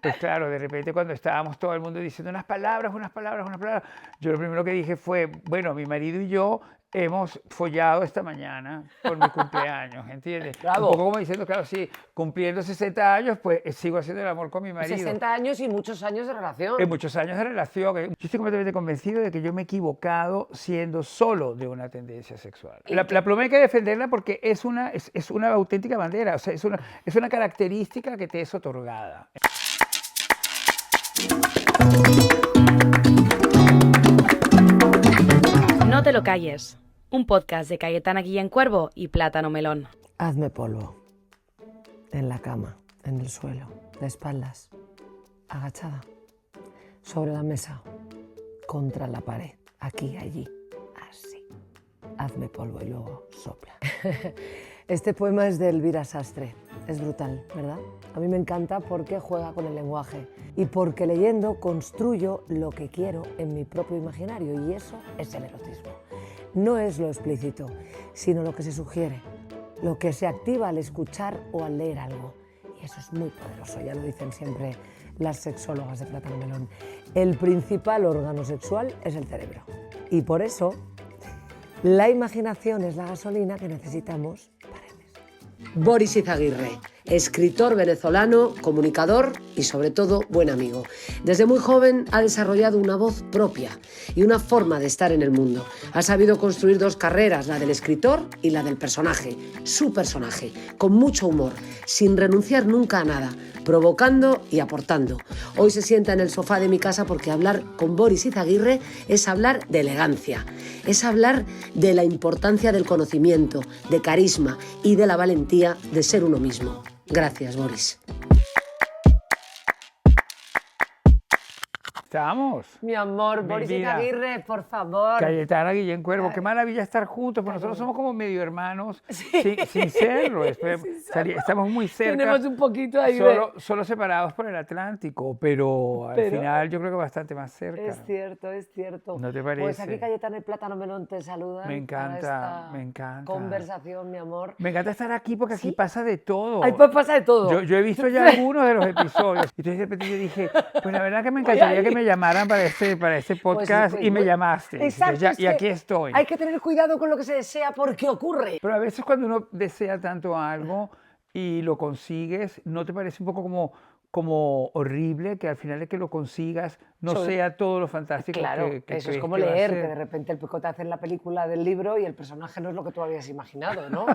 Pues claro, de repente cuando estábamos todo el mundo diciendo unas palabras, yo lo primero que dije fue, bueno, mi marido y yo hemos follado esta mañana por mi cumpleaños, ¿entiendes? Bravo. Un poco como diciendo, claro, sí, cumpliendo 60 años, pues sigo haciendo el amor con mi marido. 60 años y muchos años de relación. En muchos años de relación. Yo estoy completamente convencido de que yo me he equivocado siendo solo de una tendencia sexual. La pluma hay que defenderla porque es una auténtica bandera, o sea, es una característica que te es otorgada. No te lo calles. Un podcast de Cayetana Guillén Cuervo y Plátano Melón. Hazme polvo. En la cama, en el suelo, de espaldas, agachada, sobre la mesa, contra la pared, aquí, allí, así. Hazme polvo y luego sopla. Este poema es de Elvira Sastre. Es brutal, ¿verdad? A mí me encanta porque juega con el lenguaje y porque leyendo construyo lo que quiero en mi propio imaginario, y eso es el erotismo. No es lo explícito, sino lo que se sugiere, lo que se activa al escuchar o al leer algo. Y eso es muy poderoso, ya lo dicen siempre las sexólogas de Plátano Melón. El principal órgano sexual es el cerebro. Y por eso, la imaginación es la gasolina que necesitamos para empezar. Boris Izaguirre, escritor venezolano, comunicador y sobre todo buen amigo. Desde muy joven ha desarrollado una voz propia y una forma de estar en el mundo. Ha sabido construir dos carreras, la del escritor y la del personaje, su personaje, con mucho humor, sin renunciar nunca a nada, provocando y aportando. Hoy se sienta en el sofá de mi casa porque hablar con Boris Izaguirre es hablar de elegancia, es hablar de la importancia del conocimiento, de carisma y de la valentía de ser uno mismo. Gracias, Boris. ¿Estamos? Mi amor, Boris Izaguirre, por favor. Cayetana Guillén Cuervo, qué maravilla estar juntos, porque nosotros somos como medio hermanos, sin serlo. Estamos muy cerca. Tenemos un poquito ahí solo separados por el Atlántico, pero al final yo creo que bastante más cerca. Es cierto, es cierto. ¿No te parece? Pues aquí Cayetana y Plátano Melón te saludan. Me encanta, me encanta. Conversación, mi amor. Me encanta estar aquí porque aquí pasa de todo. Ahí pues pasa de todo. Yo he visto ya algunos de los episodios. Y entonces de repente yo dije, pues la verdad que me encantaría que me llamaran para este podcast y me llamaste. Exacto. Y aquí estoy. Hay que tener cuidado con lo que se desea porque ocurre. Pero a veces cuando uno desea tanto algo y lo consigues, ¿no te parece un poco como horrible que al final de que lo consigas no sea todo lo fantástico claro, que eso es como leer, que de repente el picote hace la película del libro y el personaje no es lo que tú habías imaginado, ¿no?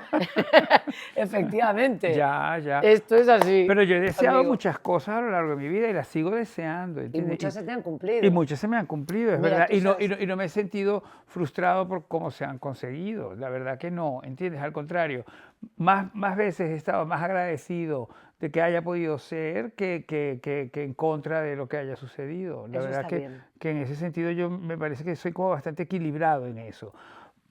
Efectivamente. Ya. Esto es así. Pero yo he deseado muchas cosas a lo largo de mi vida y las sigo deseando. ¿entiendes? Y muchas se te han cumplido. Y muchas se me han cumplido, es verdad. Y no me he sentido frustrado por cómo se han conseguido. La verdad que no, ¿entiendes? Al contrario, más veces he estado más agradecido de que haya podido ser que en contra de lo que haya sucedido. La verdad que en ese sentido yo me parece que soy como bastante equilibrado en eso.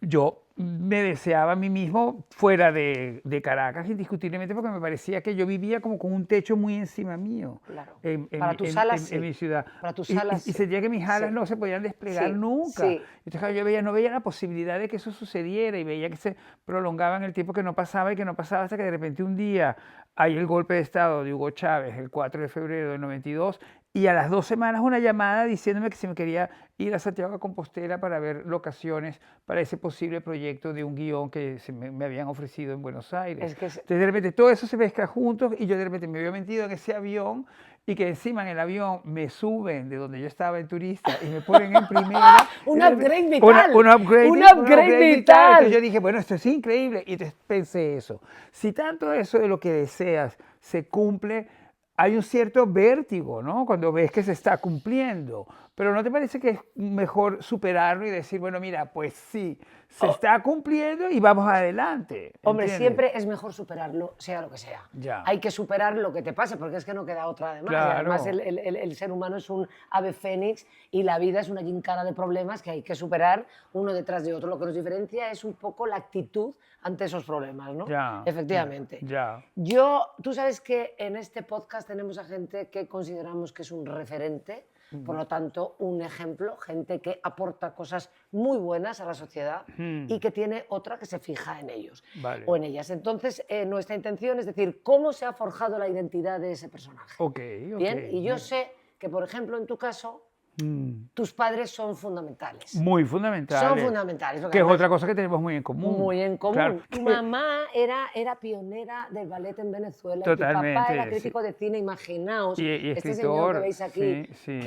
Yo me deseaba a mí mismo fuera de Caracas, indiscutiblemente, porque me parecía que yo vivía como con un techo muy encima mío. Claro. Para tus alas, en mi ciudad. Para tus alas, y sentía que mis alas no se podían desplegar nunca. Sí. Entonces yo no veía la posibilidad de que eso sucediera y veía que se prolongaba en el tiempo que no pasaba y que no pasaba hasta que de repente un día hay el golpe de Estado de Hugo Chávez, el 4 de febrero del 92, y a las 2 semanas una llamada diciéndome que si me quería ir a Santiago de Compostela para ver locaciones para ese posible proyecto de un guión que me habían ofrecido en Buenos Aires. Entonces de repente todo eso se mezcla juntos y yo de repente me había metido en ese avión y que encima en el avión me suben de donde yo estaba en turista y me ponen en primera. Un upgrade vital. Un upgrade vital. Entonces yo dije, bueno, esto es increíble. Y entonces pensé eso. Si tanto eso de lo que deseas se cumple, hay un cierto vértigo, ¿no? Cuando ves que se está cumpliendo. Pero ¿no te parece que es mejor superarlo y decir, bueno, mira, pues sí, se está cumpliendo y vamos adelante? Hombre, ¿entiendes? siempre es mejor superarlo, sea lo que sea. Ya. Hay que superar lo que te pase, porque es que no queda otra además. Claro. Y además el ser humano es un ave fénix y la vida es una gincana de problemas que hay que superar uno detrás de otro. Lo que nos diferencia es un poco la actitud ante esos problemas, ¿no? Ya. Efectivamente. Ya. Tú sabes que en este podcast tenemos a gente que consideramos que es un referente, por lo tanto, un ejemplo, gente que aporta cosas muy buenas a la sociedad. y que tiene otra que se fija en ellos Vale. o en ellas. Entonces, nuestra intención es decir, cómo se ha forjado la identidad de ese personaje. Ok, Bien, y yo sé que, por ejemplo, en tu caso, tus padres son fundamentales. Muy fundamentales. Son fundamentales. Que es otra cosa que tenemos muy en común. Muy en común. Claro, Tu mamá era pionera del ballet en Venezuela. Totalmente, Y tu papá era sí. crítico de cine, imaginaos. Y este señor escritor, que veis aquí, sí.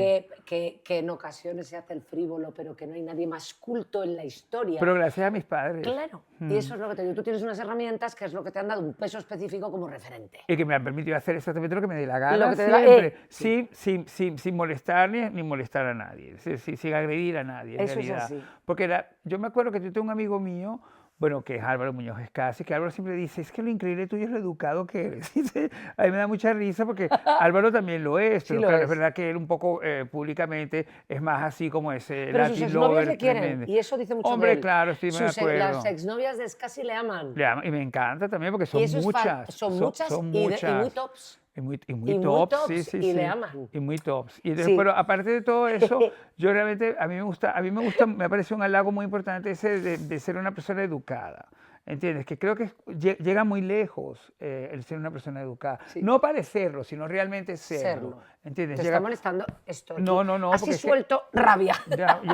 que en ocasiones se hace el frívolo, pero que no hay nadie más culto en la historia. Pero gracias a mis padres. Claro, y eso es lo que te digo. Tú tienes unas herramientas que es lo que te han dado un peso específico como referente. Y que me han permitido hacer exactamente lo que me dé la gana, Lo que te dé siempre, sin molestar ni molestar a nadie, sin agredir a nadie, en Eso es realidad. así. Porque yo me acuerdo que yo tengo un amigo mío, bueno, que es Álvaro Muñoz Escasi, que Álvaro siempre dice, es que lo increíble tuyo es lo educado que eres. Dice, a mí me da mucha risa porque Álvaro también lo es, pero Sí lo claro, es. es verdad que él un poco públicamente es más así como ese Pero sus Latin exnovias lover le quieren, tremendo. y eso dice mucho Hombre, de él. claro, estoy de acuerdo. Las exnovias de Escasi le aman. Y me encanta también porque son Y eso es muchas. son muchas y muy tops. Y muy Y muy tops, tops, sí, y le aman. Y muy tops. Y entonces, Sí. pero aparte de todo eso, yo realmente, a mí me gusta, me parece un halago muy importante ese de ser una persona educada. ¿Entiendes? Que creo que llega muy lejos el ser una persona educada. Sí. No parecerlo, sino realmente serlo. ¿Entiendes? Te está molestando esto. No, Has porque suelto rabia.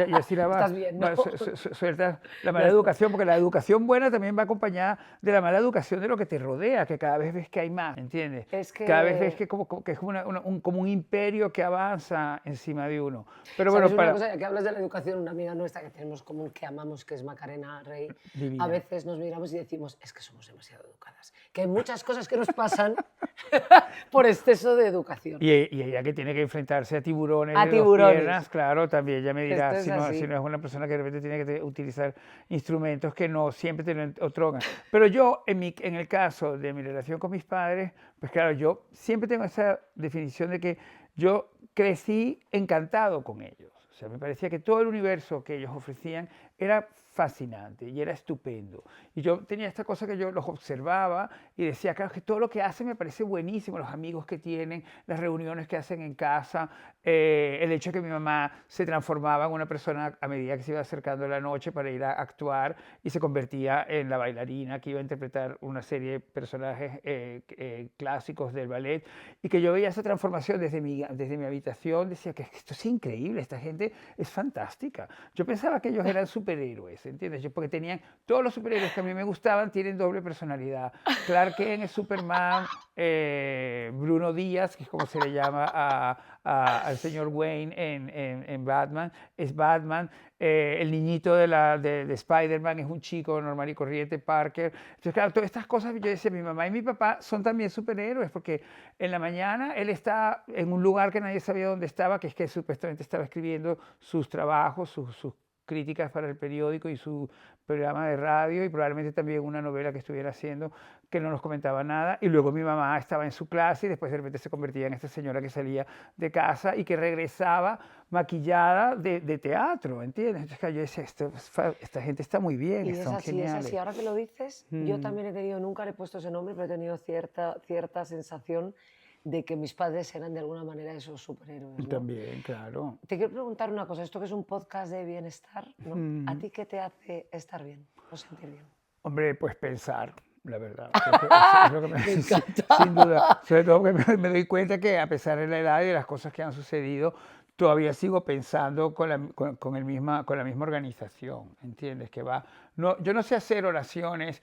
y así la va. Estás bien, ¿no? Suelta la mala educación, porque la educación buena también va acompañada de la mala educación de lo que te rodea, que cada vez ves que hay más, ¿entiendes? Es que- Cada vez ves que es como un imperio que avanza encima de uno. Pero ¿Sabes bueno, una cosa? Ya que hablas de la educación, una amiga nuestra que tenemos común, que amamos, que es Macarena Rey, Divina. a veces nos miramos y decimos, es que somos demasiado educadas. Que hay muchas cosas que nos pasan por exceso de educación. Y ella que tiene que enfrentarse a tiburones A de tiburones. dos piernas, claro, también ella me dirá, Esto es así. si no es una persona que de repente tiene que utilizar instrumentos que no siempre te lo otorgan. Pero yo, en el caso de mi relación con mis padres, pues claro, yo siempre tengo esa definición de que yo crecí encantado con ellos. O sea, me parecía que todo el universo que ellos ofrecían era fascinante y era estupendo. Y yo tenía esta cosa que yo los observaba y decía, claro, que todo lo que hacen me parece buenísimo, los amigos que tienen, las reuniones que hacen en casa, el hecho de que mi mamá se transformaba en una persona a medida que se iba acercando la noche para ir a actuar y se convertía en la bailarina que iba a interpretar una serie de personajes clásicos del ballet, y que yo veía esa transformación desde mi habitación, decía que esto es increíble, esta gente es fantástica. Yo pensaba que ellos eran superhéroes, ¿entiendes? Porque tenían, todos los superhéroes que a mí me gustaban tienen doble personalidad. Clark Kent es Superman, Bruno Díaz, que es como se le llama al señor Wayne en Batman, es Batman. El niñito de Spider-Man es un chico normal y corriente, Parker. Entonces, claro, todas estas cosas, yo decía, mi mamá y mi papá son también superhéroes, porque en la mañana él está en un lugar que nadie sabía dónde estaba, que es que supuestamente estaba escribiendo sus trabajos, sus críticas para el periódico y su programa de radio, y probablemente también una novela que estuviera haciendo que no nos comentaba nada. Y luego mi mamá estaba en su clase y después de repente se convertía en esta señora que salía de casa y que regresaba maquillada de teatro, ¿entiendes? Entonces yo decía, esta gente está muy bien, Y son es geniales. así. Ahora que lo dices, yo también he tenido, nunca le he puesto ese nombre, pero he tenido cierta sensación de que mis padres eran de alguna manera esos superhéroes, ¿no? También, claro. Te quiero preguntar una cosa, esto que es un podcast de bienestar, ¿no? ¿A ti qué te hace estar bien o sentir bien? Hombre, pues pensar, la verdad. Es lo que Me encanta. Sin duda. Sobre todo porque me doy cuenta que a pesar de la edad y de las cosas que han sucedido, todavía sigo pensando con la misma organización, ¿entiendes? Yo no sé hacer oraciones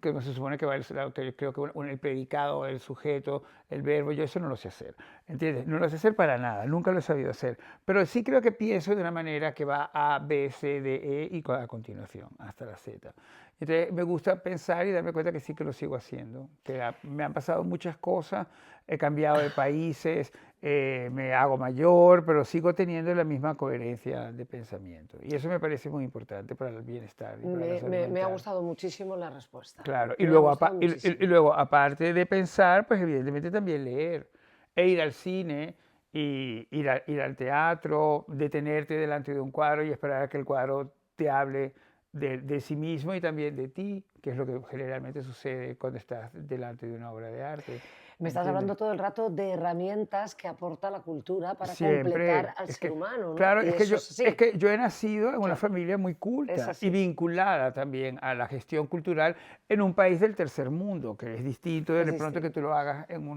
que se supone que va que creo que el predicado, el sujeto, el verbo, yo eso no lo sé hacer, ¿entiendes? No lo sé hacer para nada, nunca lo he sabido hacer, pero sí creo que pienso de una manera que va A, B, C, D, E y a continuación, hasta la Z. Entonces me gusta pensar y darme cuenta que sí que lo sigo haciendo, que me han pasado muchas cosas, he cambiado de países, me hago mayor, pero sigo teniendo la misma coherencia de pensamiento. Y eso me parece muy importante para el bienestar. Y para la salud Me ha mental. gustado muchísimo la respuesta. Claro, Me ha gustado y muchísimo. luego, aparte de pensar, pues evidentemente también leer, e ir al cine, y ir al teatro, detenerte delante de un cuadro y esperar a que el cuadro te hable de sí mismo y también de ti, que es lo que generalmente sucede cuando estás delante de una obra de arte. Me estás hablando todo el rato de herramientas que aporta la cultura para Siempre. completar al Es ser que, humano, ¿no? claro, Y es que eso yo, es así. es que yo he nacido en una Claro. familia muy Es culta así. y vinculada también a la gestión cultural en un país del tercer mundo, que es distinto Es de pronto que distinto. tú lo hagas en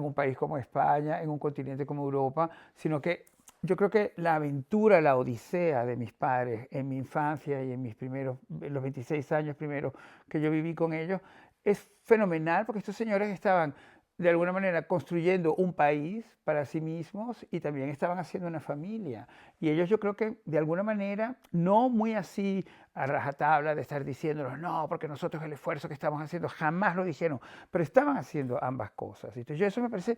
un país como España, en un continente como Europa, sino que yo creo que la aventura, la odisea de mis padres en mi infancia y en los 26 años primeros que yo viví con ellos, es fenomenal porque estos señores estaban de alguna manera construyendo un país para sí mismos y también estaban haciendo una familia. Y ellos yo creo que de alguna manera, no muy así a rajatabla de estar diciéndonos, no, porque nosotros el esfuerzo que estamos haciendo, jamás lo dijeron, pero estaban haciendo ambas cosas. Entonces yo eso me parece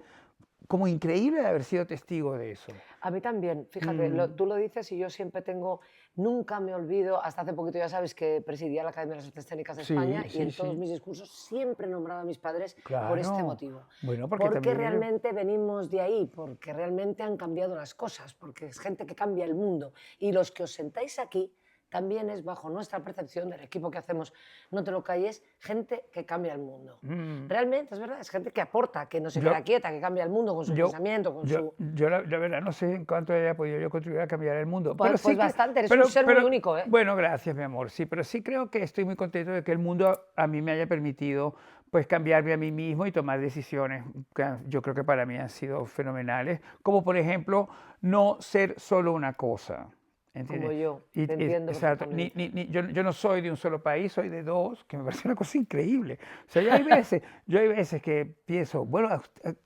como increíble de haber sido testigo de eso. A mí también, fíjate, tú lo dices y yo siempre tengo, nunca me olvido, hasta hace poquito ya sabes que presidía la Academia de las Artes Escénicas de España Sí, y en sí, todos sí. mis discursos siempre nombraba a mis padres por este Claro. motivo. Bueno, porque Porque también ellos... realmente venimos de ahí, porque realmente han cambiado las cosas, porque es gente que cambia el mundo. Y los que os sentáis aquí también es bajo nuestra percepción del equipo que hacemos, no te lo calles, gente que cambia el mundo. Realmente, es verdad, es gente que aporta, que no se Yo- queda quieta, que cambia el mundo con su Yo, pensamiento, con yo, su... yo la verdad no sé en cuánto haya podido yo contribuir a cambiar el mundo. Pues, Pero pues sí que, bastante, eres un ser muy único, ¿eh? Bueno, gracias, mi amor. Sí, pero sí creo que estoy muy contento de que el mundo a mí me haya permitido pues cambiarme a mí mismo y tomar decisiones que yo creo que para mí han sido fenomenales, como por ejemplo no ser solo una cosa. ¿Entiendes? Como yo, te entiendo Exacto. perfectamente. Yo no soy de un solo país, soy de dos, que me parece una cosa increíble. O sea, yo hay veces que pienso, bueno,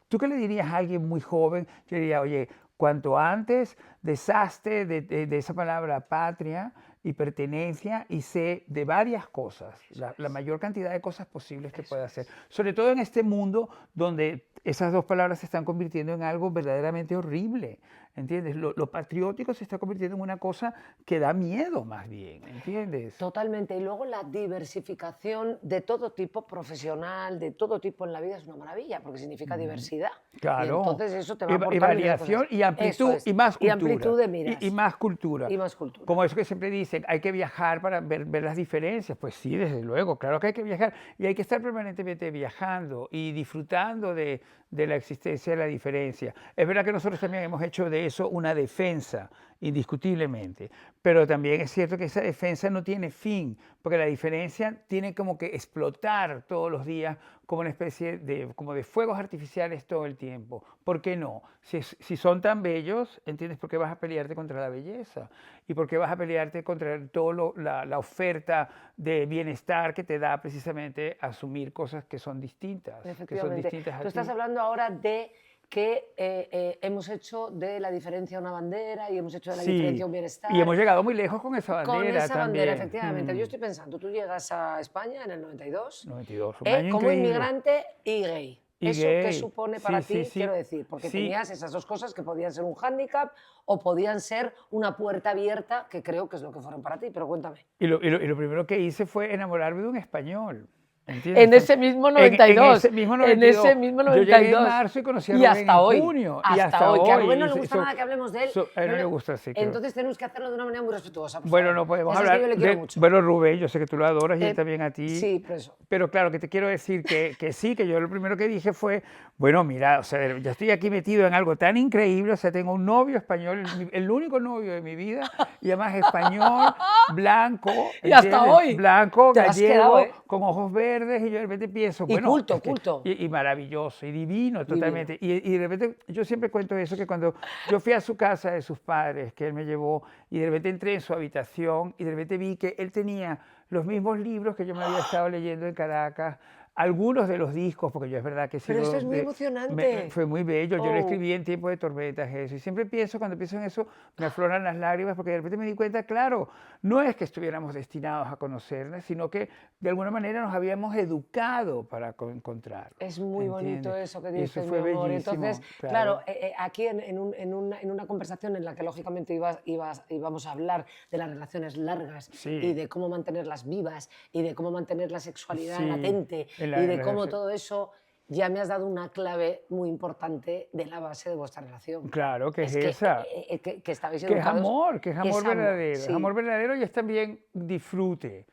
¿tú qué le dirías a alguien muy joven? Yo diría, oye, cuanto antes deshazte de esa palabra patria y pertenencia y sé de varias cosas, la mayor cantidad de cosas posibles que pueda hacer. Sobre todo en este mundo donde esas dos palabras se están convirtiendo en algo verdaderamente horrible. ¿Entiendes? Lo patriótico se está convirtiendo en una cosa que da miedo más bien, ¿entiendes? Totalmente. Y luego la diversificación de todo tipo, profesional, de todo tipo en la vida es una maravilla, porque significa diversidad. Claro. Y entonces eso te va a Y aportar miles de variación cosas. y amplitud Eso es. y más Y cultura. amplitud de miras. Y más cultura. Y más cultura. Como eso que siempre dicen, hay que viajar para ver las diferencias. Pues sí, desde luego, claro que hay que viajar. Y hay que estar permanentemente viajando y disfrutando de la existencia de la diferencia. Es verdad que nosotros también hemos hecho de eso una defensa, indiscutiblemente. Pero también es cierto que esa defensa no tiene fin, porque la diferencia tiene como que explotar todos los días como una especie como de fuegos artificiales todo el tiempo. ¿Por qué no? Si son tan bellos, ¿entiendes? ¿Por qué vas a pelearte contra la belleza? ¿Y por qué vas a pelearte contra toda la oferta de bienestar que te da precisamente asumir cosas que son distintas? Efectivamente. Que son distintas a Tú estás ti? hablando ahora de que hemos hecho de la diferencia una bandera y hemos hecho de la diferencia un bienestar. Y hemos llegado muy lejos con esa bandera Con esa bandera, también. efectivamente. Yo estoy pensando, tú llegas a España en el 92, 92, un año como increíble. inmigrante y gay. Y ¿Eso gay. qué supone para Sí, ti? sí, sí. Quiero decir, porque Sí. tenías esas dos cosas que podían ser un hándicap o podían ser una puerta abierta, que creo que es lo que fueron para ti, pero cuéntame. Y lo primero que hice fue enamorarme de un español. ¿Entiendes? En ese mismo 92. En ese mismo 92. En ese mismo Yo llegué en 92. marzo y conocí a Y Rubén hasta en hoy. junio. Hasta y hasta hoy. hoy. Que a Rubén no le Y gusta nada que hablemos de él. a él no le gusta, sí. Creo. Entonces tenemos que hacerlo de una manera muy respetuosa. Por Bueno, favor. no podemos Ya sabes hablar que yo le quiero mucho. Bueno, Rubén, yo sé que tú lo adoras y él también a ti. Sí, por eso. Pero claro, que te quiero decir que sí, que yo lo primero que dije fue, bueno, mira, o sea, ya estoy aquí metido en algo tan increíble, o sea, tengo un novio español, el único novio de mi vida, y además español, blanco, Y hasta ¿entiendes? hoy. Blanco, Te has gallego, quedado, ¿eh? con ojos verdes, y yo de repente pienso, Y bueno... culto, es que- culto. Y maravilloso, y divino totalmente. Y de repente, yo siempre cuento eso, que cuando yo fui a su casa de sus padres, que él me llevó, y de repente entré en su habitación, y de repente vi que él tenía los mismos libros que yo me había estado leyendo en Caracas, algunos de los discos, porque yo es verdad que he sido... Pero esto es muy emocionante. Fue muy bello, yo lo Oh. escribí en tiempo de tormentas eso, y siempre pienso, cuando pienso en eso, me afloran las lágrimas, porque de repente me di cuenta, claro, no es que estuviéramos destinados a conocernos, sino que de alguna manera nos habíamos educado para encontrar. Es muy bonito ¿entiendes? eso que Y dices, eso fue mi amor. bellísimo, Entonces, claro, aquí en una conversación en la que lógicamente íbamos a hablar de las relaciones largas Sí. y de cómo mantenerlas vivas y de cómo mantener la sexualidad Sí, latente en y la de cómo relación. todo eso, ya me has dado una clave muy importante de la base de vuestra relación. Claro, que es que, esa. que estabais Que es educados. amor, que es amor verdadero. sí. Es amor verdadero y es también disfrute.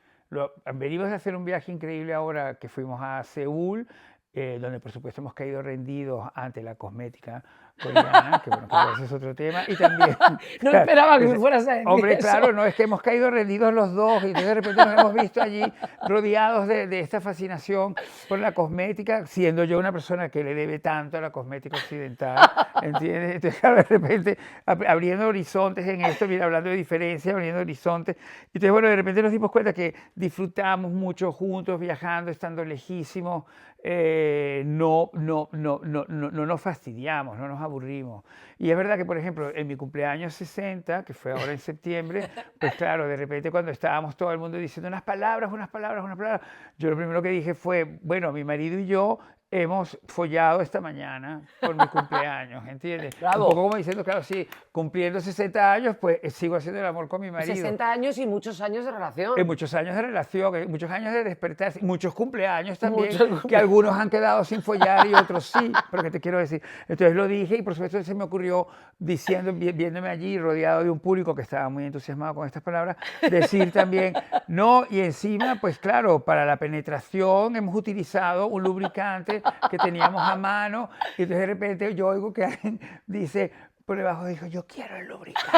Venimos de hacer un viaje increíble ahora que fuimos a Seúl donde por supuesto hemos caído rendidos ante la cosmética coreana, que bueno, que ese es otro tema, y también... No esperaba que me fueras a decir Hombre, eso. claro, no, es que hemos caído rendidos los dos y de repente nos hemos visto allí rodeados de esta fascinación por la cosmética, siendo yo una persona que le debe tanto a la cosmética occidental, ¿entiendes? Entonces, claro, de repente abriendo horizontes en esto, mira, hablando de diferencia, abriendo horizontes, y entonces, bueno, de repente nos dimos cuenta que disfrutamos mucho juntos, viajando, estando lejísimos, no nos fastidiamos, no nos aburrimos. Y es verdad que, por ejemplo, en mi cumpleaños 60, que fue ahora en septiembre, pues claro, de repente cuando estábamos todo el mundo diciendo unas palabras, yo lo primero que dije fue, bueno, mi marido y yo hemos follado esta mañana por mi cumpleaños, ¿entiendes? Bravo. Un poco como diciendo, claro, sí, cumpliendo 60 años, pues sigo haciendo el amor con mi marido. 60 años y muchos años de relación. Muchos años de relación, muchos años de despertar, muchos cumpleaños también, Muchos que algunos han quedado sin follar y otros sí, pero que te quiero decir. Entonces lo dije y por supuesto se me ocurrió diciendo, viéndome allí rodeado de un público que estaba muy entusiasmado con estas palabras, decir también, no, y encima, pues claro, para la penetración hemos utilizado un lubricante que teníamos a mano y entonces de repente yo oigo que alguien dice, por debajo dijo, yo quiero el lubricante.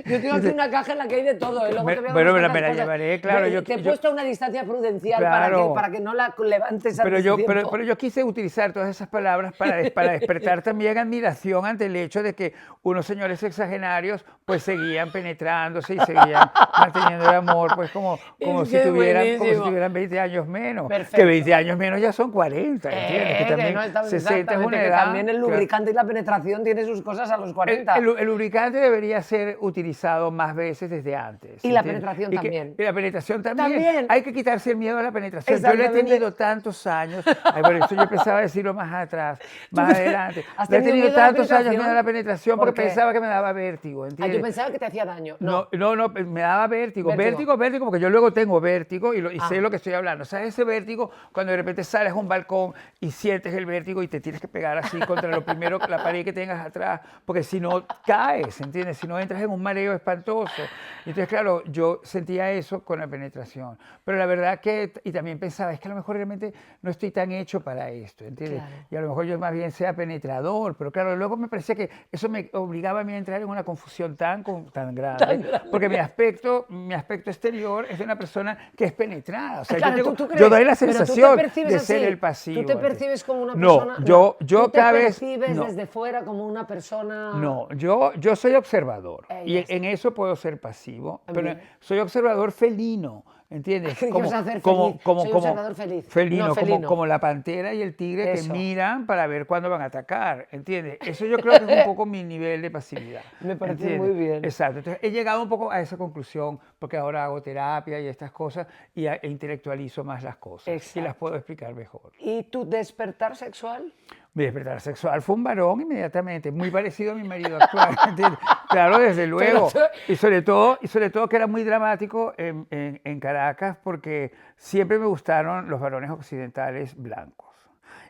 Yo tengo aquí una caja en la que hay de todo. Luego te voy a Bueno, mostrar me la las cosas. llevaré, claro. Te he puesto a una distancia prudencial Claro. para que no la levantes antes Pero de tiempo. pero yo quise utilizar todas esas palabras para despertar también admiración ante el hecho de que unos señores sexagenarios pues seguían penetrándose y seguían manteniendo el amor pues como si tuvieran 20 años menos. Perfecto. Que 20 años menos ya son 40, ¿entiendes? Que también no estamos 60 es una que edad. también el lubricante y la penetración tiene sus cosas a los 40. El lubricante debería ser utilizado más veces desde antes. Y la ¿entiendes? penetración Y también. Y la penetración también. También. Hay que quitarse el miedo a la penetración. Yo lo he Exactamente. tenido tantos años. Ay, bueno, esto yo pensaba decirlo más atrás, más adelante. ¿Has Yo he tenido tenido miedo a la tantos años penetración? miedo a la penetración ¿Por porque qué? pensaba que me daba vértigo, ¿entiendes? Yo pensaba que te hacía daño. No, me daba vértigo. Vértigo. Vértigo, porque yo luego tengo vértigo y sé lo que estoy hablando. ¿Sabes ese vértigo cuando de repente sales a un balcón y sientes el vértigo y te tienes que pegar así contra lo primero, la pared que tengas atrás? Porque si no caes, ¿entiendes? Si no entras en un mareo espantoso. Entonces, claro, yo sentía eso con la penetración. Pero la verdad que, y también pensaba, es que a lo mejor realmente no estoy tan hecho para esto, ¿entiendes? Claro. Y a lo mejor yo más bien sea penetrador, pero claro, luego me parecía que eso me obligaba a mí a entrar en una confusión tan grande, porque mi aspecto exterior es de una persona que es penetrada. O sea, Claro, yo, ¿tú crees? yo doy la Pero tú te sensación percibes de así. ser el pasivo. ¿Tú te percibes como una No, persona? yo ¿Tú cada te vez... percibes no. desde fuera como una persona...? No, yo soy observador Ya y está. en eso puedo ser pasivo, pero Bien. soy observador felino, ¿entiendes? ¿Qué vas a hacer feliz? Soy observador feliz. Felino, No, felino. como la pantera y el tigre Eso. que miran para ver cuándo van a atacar, ¿entiendes? Eso yo creo que es un poco mi nivel de pasividad. Me parece ¿entiendes? muy bien. Exacto, entonces he llegado un poco a esa conclusión porque ahora hago terapia y estas cosas e intelectualizo más las cosas y Exacto. las puedo explicar mejor. ¿Y tu despertar sexual? Mi despertar sexual fue un varón inmediatamente, muy parecido a mi marido actual, ¿entiendes? Claro, desde luego. Y sobre todo que era muy dramático en Caracas porque siempre me gustaron los varones occidentales blancos.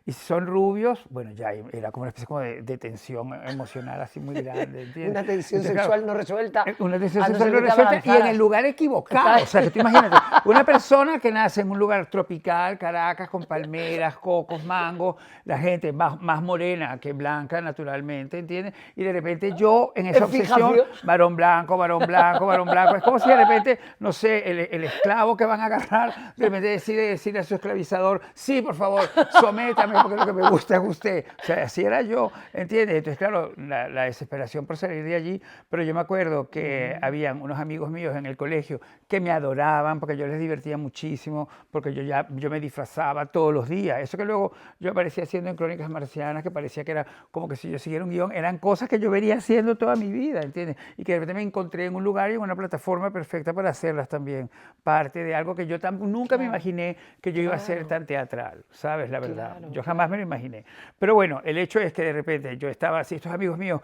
Y si son rubios, bueno, ya era como una especie como de tensión emocional así muy grande, ¿entiendes? Una tensión Entonces, sexual claro, no resuelta. una tensión a no sexual ser no que te resuelta y en avanzaras. el lugar equivocado. O sea, que tú imagínate, una persona que nace en un lugar tropical, Caracas, con palmeras, cocos, mangos, la gente más morena que blanca, naturalmente, ¿entiendes? Y de repente yo, en esa obsesión, Fijación. varón blanco, varón blanco, varón blanco, es como si de repente, no sé, el esclavo que van a agarrar, de repente decide decirle a su esclavizador, sí, por favor, sométame, porque lo que me gusta es usted. O sea, así era yo, ¿entiendes? Entonces, claro, la desesperación por salir de allí, pero yo me acuerdo que habían unos amigos míos en el colegio que me adoraban porque yo les divertía muchísimo, porque yo me disfrazaba todos los días. Eso que luego yo aparecía haciendo en Crónicas Marcianas, que parecía que era como que si yo siguiera un guión, eran cosas que yo vería haciendo toda mi vida, ¿entiendes? Y que de repente me encontré en un lugar y en una plataforma perfecta para hacerlas también, parte de algo que yo nunca me imaginé que yo iba a ser tan teatral, ¿sabes? La verdad, yo jamás me lo imaginé. Pero bueno, el hecho es que de repente yo estaba así, estos amigos míos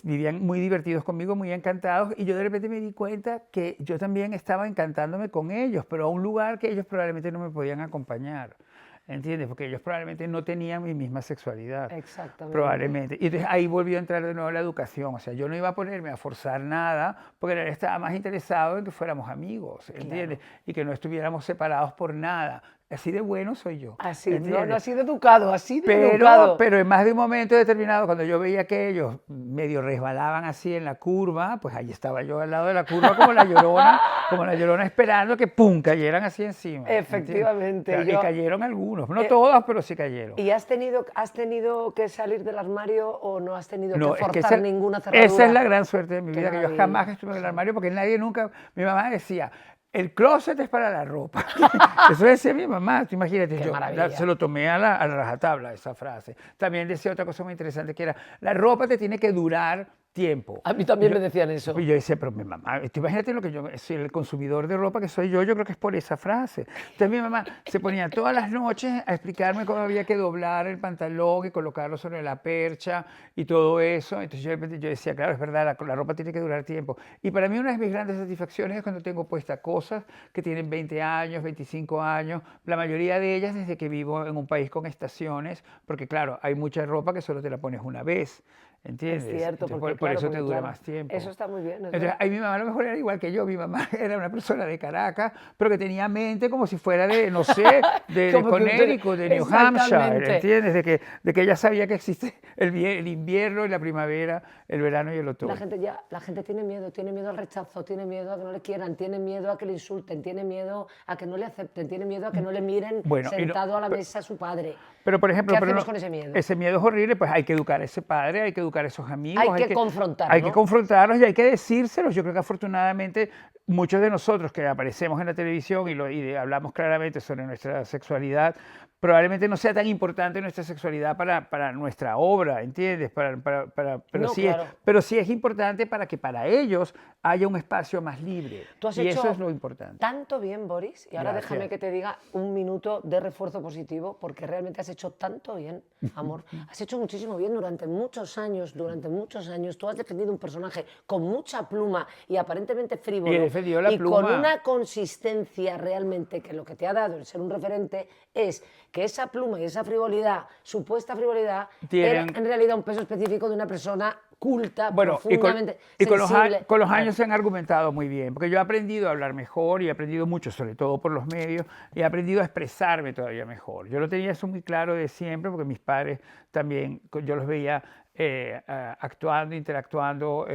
vivían muy divertidos conmigo, muy encantados, y yo de repente me di cuenta que yo también estaba encantándome con ellos, pero a un lugar que ellos probablemente no me podían acompañar, ¿entiendes? Porque ellos probablemente no tenían mi misma sexualidad. Exactamente. Probablemente. Y entonces ahí volvió a entrar de nuevo la educación, o sea, yo no iba a ponerme a forzar nada, porque él estaba más interesado en que fuéramos amigos, ¿entiendes? Claro. Y que no estuviéramos separados por nada. así de bueno soy yo. Así, no, ¿entiendes? no has sido educado, así de educado. Pero en más de un momento determinado, cuando yo veía que ellos medio resbalaban así en la curva, pues ahí estaba yo al lado de la curva como la llorona esperando que pum, cayeran así encima. Efectivamente. Claro, y cayeron algunos, no todos, pero sí cayeron. ¿Y has tenido que salir del armario o no has tenido No, que es que forzar ninguna cerradura? esa es la gran suerte de mi Qué vida, que yo maravilla. jamás estuve en el armario porque nadie nunca, mi mamá decía, el closet es para la ropa. Eso decía mi mamá, tú imagínate, Qué yo maravilla. se lo tomé a la rajatabla esa frase. También decía otra cosa muy interesante que era, la ropa te tiene que durar tiempo. A mí también me decían eso. Y yo decía, pero mi mamá, tú imagínate lo que yo soy, el consumidor de ropa que soy yo creo que es por esa frase. Entonces mi mamá se ponía todas las noches a explicarme cómo había que doblar el pantalón y colocarlo sobre la percha y todo eso. Entonces yo decía, claro, es verdad, la ropa tiene que durar tiempo. Y para mí una de mis grandes satisfacciones es cuando tengo puestas cosas que tienen 20 años, 25 años, la mayoría de ellas desde que vivo en un país con estaciones, porque claro, hay mucha ropa que solo te la pones una vez. ¿Entiendes? Es cierto, Entonces, porque, por claro, eso porque, te dura claro, más tiempo. Eso está muy bien. Entonces, ahí mi mamá a lo mejor era igual que yo. Mi mamá era una persona de Caracas, pero que tenía mente como si fuera de, no sé, de Como que Connecticut, de New exactamente. Hampshire, ¿entiendes? De que ella sabía que existe el invierno y la primavera, el verano y el otoño. La gente tiene miedo al rechazo, tiene miedo a que no le quieran, tiene miedo a que le insulten, tiene miedo a que no le acepten, tiene miedo a que no le miren sentado a la mesa a su padre. Pero, por ejemplo, ¿Qué hacemos con ese miedo? Ese miedo es horrible, pues hay que educar a ese padre, hay que educar a esos amigos. Hay que confrontarlos. Hay que confrontarlos y hay que decírselos. Yo creo que afortunadamente muchos de nosotros que aparecemos en la televisión y hablamos claramente sobre nuestra sexualidad, probablemente no sea tan importante nuestra sexualidad para nuestra obra, ¿entiendes? Pero sí es importante para que para ellos haya un espacio más libre. Tú has y hecho eso es lo importante. tanto bien, Boris, y ahora Gracias. déjame que te diga un minuto de refuerzo positivo, porque realmente has hecho tanto bien, amor. Has hecho muchísimo bien durante muchos años. Tú has defendido un personaje con mucha pluma y aparentemente frívolo. Y he defendido la y pluma. con una consistencia realmente que lo que te ha dado el ser un referente es que esa pluma y esa frivolidad, supuesta frivolidad, era en realidad un peso específico de una persona culta, profundamente sensible. Con los años se han argumentado muy bien, porque yo he aprendido a hablar mejor y he aprendido mucho, sobre todo por los medios, y he aprendido a expresarme todavía mejor. Yo lo tenía eso muy claro de siempre, porque mis padres también, yo los veía actuando, interactuando.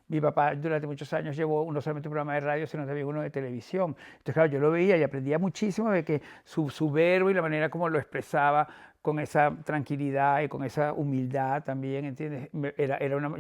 Mi papá durante muchos años llevó no solamente un programa de radio, sino también uno de televisión. Entonces, claro, yo lo veía y aprendía muchísimo de que su verbo y la manera como lo expresaba con esa tranquilidad y con esa humildad también, ¿entiendes?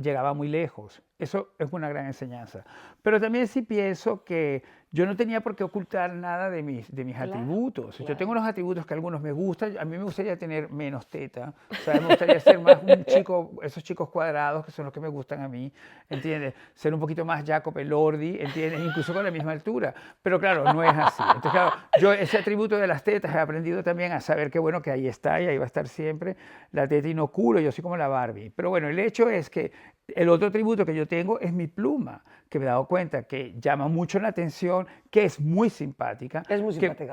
Llegaba muy lejos. Eso es una gran enseñanza. Pero también sí pienso que yo no tenía por qué ocultar nada de mis atributos. Yo tengo unos atributos que a algunos me gustan. A mí me gustaría tener menos teta. O sea, me gustaría ser más un chico, esos chicos cuadrados que son los que me gustan a mí, ¿entiendes? Ser un poquito más Jacob Elordi, ¿entiendes? Incluso con la misma altura. Pero claro, no es así. Entonces, claro, yo ese atributo de las tetas he aprendido también a saber que, bueno, que ahí está y ahí va a estar siempre la teta inoculo. Yo soy como la Barbie. Pero bueno, el hecho es que el otro atributo que yo tengo es mi pluma, que me he dado cuenta que llama mucho la atención, que es muy simpática,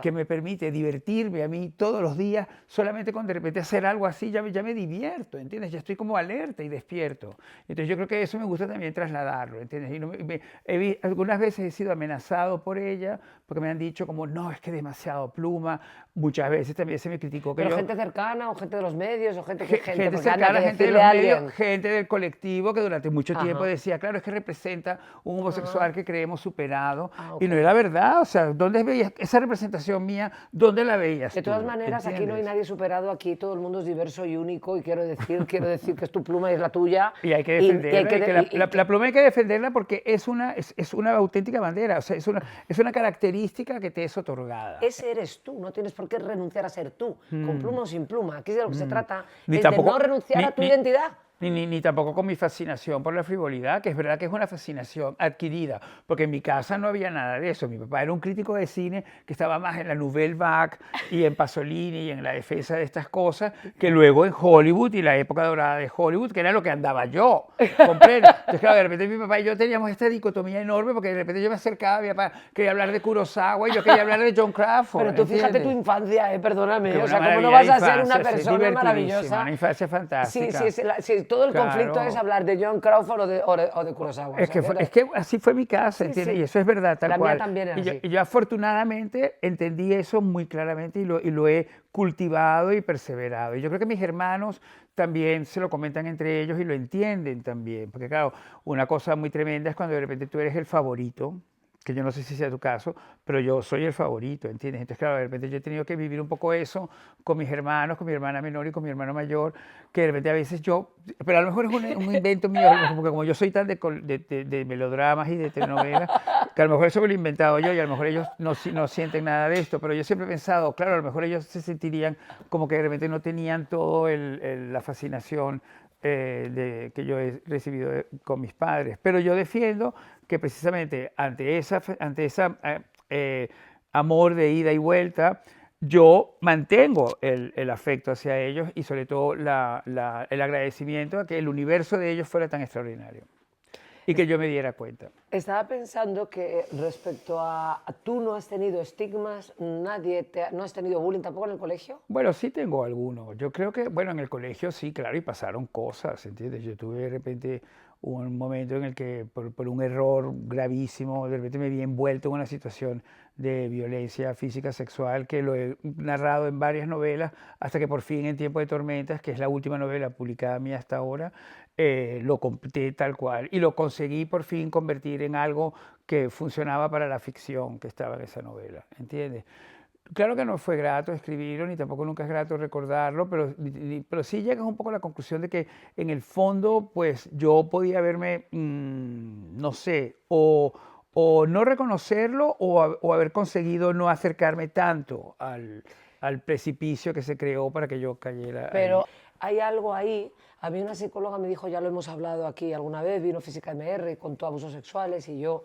que me permite divertirme a mí todos los días, solamente con de repente hacer algo así, ya me divierto, ¿entiendes? Ya estoy como alerta y despierto. Entonces yo creo que eso me gusta también trasladarlo, ¿entiendes? Y algunas veces he sido amenazado por ella, porque me han dicho como, no, es que demasiado pluma. Muchas veces también se me criticó que ¿Pero gente cercana o gente de los medios o gente cercana, gente de los medios, gente del colectivo que durante mucho tiempo decía, claro, es que representa un homosexual que creemos superado. Y no era verdad, o sea, ¿dónde veías esa representación mía? ¿Dónde la veías De todas maneras, aquí no hay nadie superado, aquí todo el mundo es diverso y único, y quiero decir que es tu pluma y es la tuya. Y hay que defenderla. La pluma hay que defenderla porque es una auténtica bandera, o sea, es una característica que te es otorgada. Ese eres tú, no tienes por qué renunciar a ser tú, con pluma o sin pluma. Aquí de lo que se trata es de no renunciar a tu identidad. Ni tampoco con mi fascinación por la frivolidad, que es verdad que es una fascinación adquirida, porque en mi casa no había nada de eso. Mi papá era un crítico de cine que estaba más en la Nouvelle Vague y en Pasolini y en la defensa de estas cosas, que luego en Hollywood y la época dorada de Hollywood, que era lo que andaba yo, ¿comprendes? Entonces, claro, de repente mi papá y yo teníamos esta dicotomía enorme, porque de repente yo me acercaba, mi papá quería hablar de Kurosawa y yo quería hablar de John Crawford. Pero tú fíjate tu infancia, perdóname, o sea, ¿cómo no vas a ser una persona maravillosa? Una infancia fantástica. Sí, todo el conflicto Claro. es hablar de Joan Crawford o de Kurosawa. O Es sea, es que así fue mi casa, Sí, ¿entiendes? sí. Y eso es verdad, tal La mía cual. también era Y yo, así. y yo afortunadamente entendí eso muy claramente y lo he cultivado y perseverado. Y yo creo que mis hermanos también se lo comentan entre ellos y lo entienden también. Porque claro, una cosa muy tremenda es cuando de repente tú eres el favorito, que yo no sé si sea tu caso, pero yo soy el favorito, ¿entiendes? Entonces, claro, de repente yo he tenido que vivir un poco eso con mis hermanos, con mi hermana menor y con mi hermano mayor, que de repente a veces yo, pero a lo mejor es un invento mío, a lo mejor porque como yo soy tan de melodramas y de telenovelas, que a lo mejor eso me lo he inventado yo y a lo mejor ellos no sienten nada de esto, pero yo siempre he pensado, claro, a lo mejor ellos se sentirían como que de repente no tenían todo la fascinación que yo he recibido con mis padres. Pero yo defiendo que precisamente ante esa amor de ida y vuelta, yo mantengo el afecto hacia ellos y sobre todo el agradecimiento a que el universo de ellos fuera tan extraordinario y que yo me diera cuenta. Estaba pensando que respecto a tú no has tenido estigmas, no has tenido bullying tampoco en el colegio. Bueno, sí tengo algunos. Yo creo que, bueno, en el colegio sí, claro, y pasaron cosas, ¿entiendes? Yo tuve de repente un momento en el que por un error gravísimo, de repente me vi envuelto en una situación de violencia física sexual que lo he narrado en varias novelas hasta que por fin en Tiempo de Tormentas, que es la última novela publicada mía hasta ahora, lo conté tal cual y lo conseguí por fin convertir en algo que funcionaba para la ficción que estaba en esa novela, ¿entiendes? Claro que no fue grato escribirlo, ni tampoco nunca es grato recordarlo, pero sí llegas un poco a la conclusión de que en el fondo, pues yo podía haberme, no sé, o no reconocerlo o haber conseguido no acercarme tanto al precipicio que se creó para que yo cayera ahí. Pero hay algo ahí. A mí una psicóloga me dijo, ya lo hemos hablado aquí alguna vez, vino Física MR, contó abusos sexuales y yo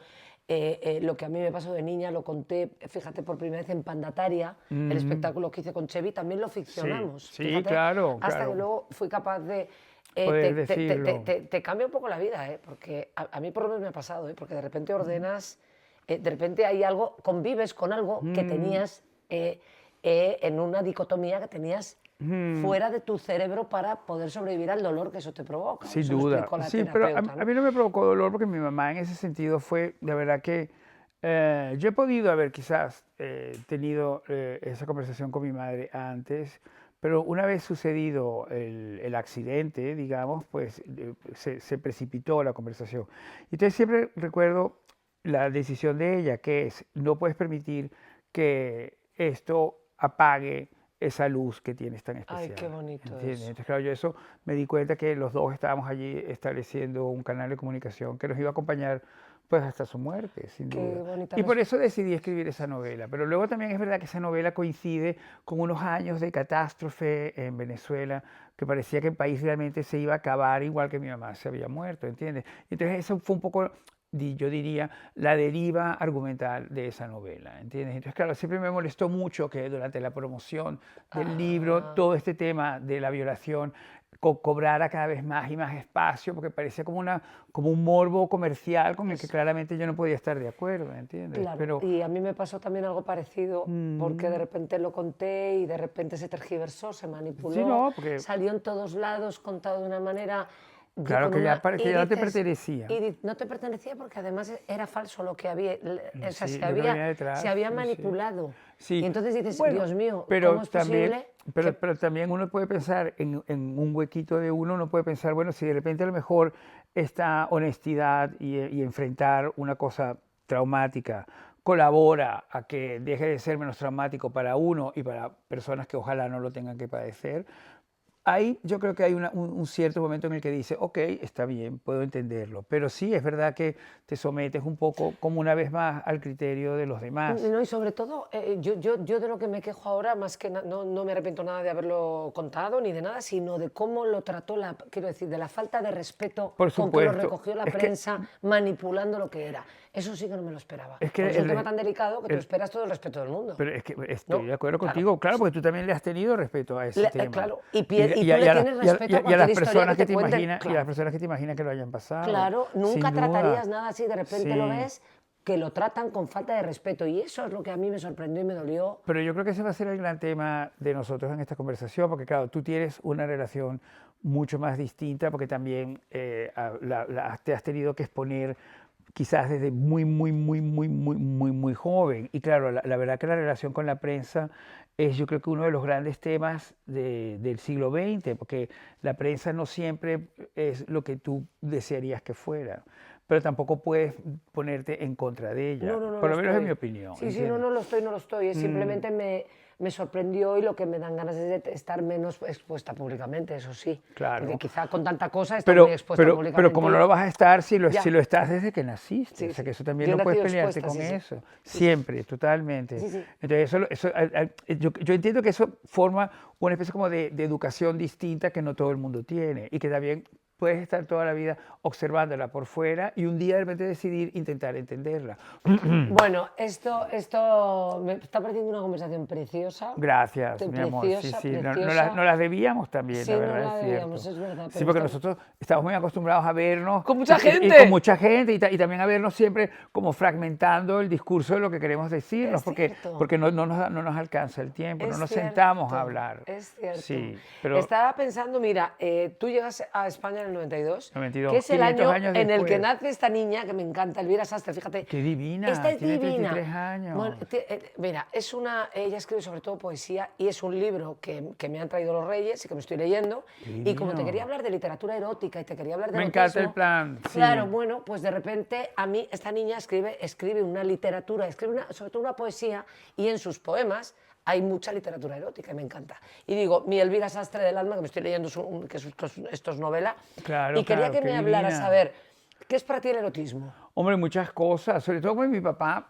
lo que a mí me pasó de niña lo conté, fíjate, por primera vez en Pandataria, el espectáculo que hice con Chevy, también lo ficcionamos. Sí, Fíjate, claro, hasta claro. que luego fui capaz de... Poder decirlo. te cambia un poco la vida, porque a mí por lo menos me ha pasado, porque de repente ordenas, de repente hay algo, convives con algo que tenías en una dicotomía que tenías fuera de tu cerebro para poder sobrevivir al dolor que eso te provoca. Sin Eso lo duda. explicó la Sí, pero terapeuta, a mí no me provocó dolor porque mi mamá en ese sentido fue, de verdad que yo he podido haber quizás tenido esa conversación con mi madre antes, pero una vez sucedido el accidente, digamos, pues se precipitó la conversación. Y entonces siempre recuerdo la decisión de ella, que es, no puedes permitir que esto apague esa luz que tienes tan especial. Ay, qué bonito ¿Entiendes? eso. Entonces, claro, yo eso me di cuenta que los dos estábamos allí estableciendo un canal de comunicación que nos iba a acompañar pues hasta su muerte, sin Qué duda. bonita Y por eso decidí escribir esa novela. Pero luego también es verdad que esa novela coincide con unos años de catástrofe en Venezuela, que parecía que el país realmente se iba a acabar igual que mi mamá se había muerto, ¿entiendes? Entonces eso fue un poco, yo diría, la deriva argumental de esa novela, ¿entiendes? Entonces, claro, siempre me molestó mucho que durante la promoción del libro todo este tema de la violación cobrara cada vez más y más espacio, porque parecía como un morbo comercial con el que claramente yo no podía estar de acuerdo, ¿entiendes? Claro, Pero, y a mí me pasó también algo parecido, porque de repente lo conté y de repente se tergiversó, se manipuló, sí, no, porque salió en todos lados, contado de una manera... claro con que ya, una- que y ya no te dices- pertenecía. y no te pertenecía porque además era falso lo que había, o sea, Sí, se lo que venía había, detrás, se había sí, sí. manipulado. Sí. Y entonces dices, Bueno, Dios mío, pero ¿cómo es también, posible? pero también uno puede pensar en un huequito de uno puede pensar, bueno, si de repente a lo mejor esta honestidad y enfrentar una cosa traumática colabora a que deje de ser menos traumático para uno y para personas que ojalá no lo tengan que padecer, ahí yo creo que hay un cierto momento en el que dice, ok, está bien, puedo entenderlo, pero sí es verdad que te sometes un poco, como una vez más, al criterio de los demás. No, y sobre todo, yo de lo que me quejo ahora, más que no me arrepiento nada de haberlo contado ni de nada, sino de cómo lo trató, quiero decir, de la falta de respeto Por con que lo supuesto. recogió la Es que- prensa, manipulando lo que era. Eso sí que no me lo esperaba. Es que Porque es un el tema re- tan delicado que tú el- esperas todo el respeto del mundo. Pero es que estoy ¿No? de acuerdo Claro, contigo, claro, sí. porque tú también le has tenido respeto a ese tema. Claro, y tú le tienes respeto a las cualquier historia personas que te cuenten. y Claro. las personas que te imaginan que lo hayan pasado. Claro, nunca sin duda. tratarías nada así, de repente lo Sí. ves, que lo tratan con falta de respeto. Y eso es lo que a mí me sorprendió y me dolió. Pero yo creo que ese va a ser el gran tema de nosotros en esta conversación, porque claro, tú tienes una relación mucho más distinta porque también te has tenido que exponer quizás desde muy joven. Y claro, la verdad que la relación con la prensa es yo creo que uno de los grandes temas del siglo XX, porque la prensa no siempre es lo que tú desearías que fuera, pero tampoco puedes ponerte en contra de ella, No, no, no por lo lo menos en estoy. mi opinión. Sí, sí, no, ¿Entiendes? no lo estoy, no lo estoy. Simplemente me sorprendió y lo que me dan ganas es de estar menos expuesta públicamente, eso sí. Claro. Porque quizá con tanta cosa está muy expuesta Pero públicamente. como no lo vas a estar si Ya. si lo estás desde que naciste, Sí, o sea sí. que eso también Yo he no puedes nacido pelearte expuesta, con sí, sí. eso, siempre, totalmente. Sí, sí. Entonces yo entiendo que eso forma una especie como de educación distinta que no todo el mundo tiene y que también puedes estar toda la vida observándola por fuera y un día de repente decidir intentar entenderla. Bueno, esto me está pareciendo una conversación preciosa. Gracias, mi amor. Sí, Preciosa, sí. preciosa. Nos las debíamos también, Sí, la no verdad la es debíamos, cierto. es verdad. Sí, pero porque está- nosotros estamos muy acostumbrados a vernos. ¡Con mucha y gente! con mucha gente y también a vernos siempre como fragmentando el discurso de lo que queremos decirnos, Es porque, cierto. porque no nos alcanza el tiempo, no Es nos cierto, sentamos a hablar. Es cierto. Sí, pero Estaba pensando, mira, tú llegas a España en el 92, 92, que es el 500 año años en el que después. nace esta niña que me encanta, Elvira Sastre, fíjate. Qué divina, Esta es tiene divina. 33 años. Bueno, mira, ella escribe sobre todo poesía y es un libro que me han traído los Reyes y que me estoy leyendo. Qué Y como te divino. quería hablar de literatura erótica y te quería hablar de Me encanta el erotismo, plan, sí. Claro, bueno, pues de repente a mí esta niña escribe una literatura, sobre todo una poesía y en sus poemas hay mucha literatura erótica y me encanta. Y digo, mi Elvira Sastre del alma, que me estoy leyendo, esto es novela, Claro, y quería claro, que qué me hablaras, divina. a ver, ¿qué es para ti el erotismo? Hombre, muchas cosas, sobre todo con mi papá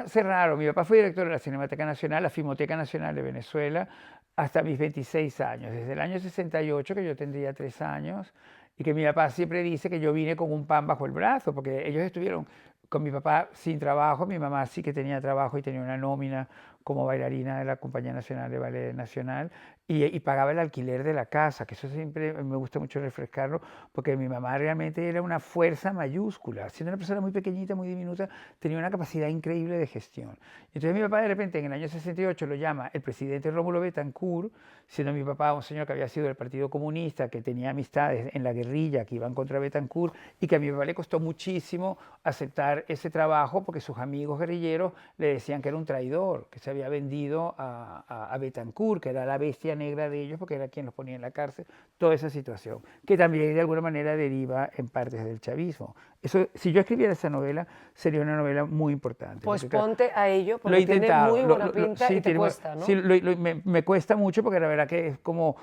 es raro, mi papá fue director de la Cinemateca Nacional, la Filmoteca Nacional de Venezuela, hasta mis 26 años, desde el año 68, que yo tendría 3 años, y que mi papá siempre dice que yo vine con un pan bajo el brazo, porque ellos estuvieron con mi papá sin trabajo, mi mamá sí que tenía trabajo y tenía una nómina como bailarina de la Compañía Nacional de Ballet Nacional y pagaba el alquiler de la casa, que eso siempre me gusta mucho refrescarlo, porque mi mamá realmente era una fuerza mayúscula, siendo una persona muy pequeñita, muy diminuta, tenía una capacidad increíble de gestión. Entonces mi papá de repente en el año 68 lo llama el presidente Rómulo Betancourt, siendo mi papá un señor que había sido del Partido Comunista, que tenía amistades en la guerrilla que iban contra Betancourt y que a mi papá le costó muchísimo aceptar ese trabajo porque sus amigos guerrilleros le decían que era un traidor, que se había vendido a Betancourt, que era la bestia negra de ellos porque era quien los ponía en la cárcel, toda esa situación, que también de alguna manera deriva en partes del chavismo. Eso, si yo escribiera esa novela, sería una novela muy importante. Pues porque, claro, ponte a ello, lo he porque tiene intentado, muy buena pinta sí, y te cuesta, ¿no? Sí, me cuesta mucho porque la verdad que es como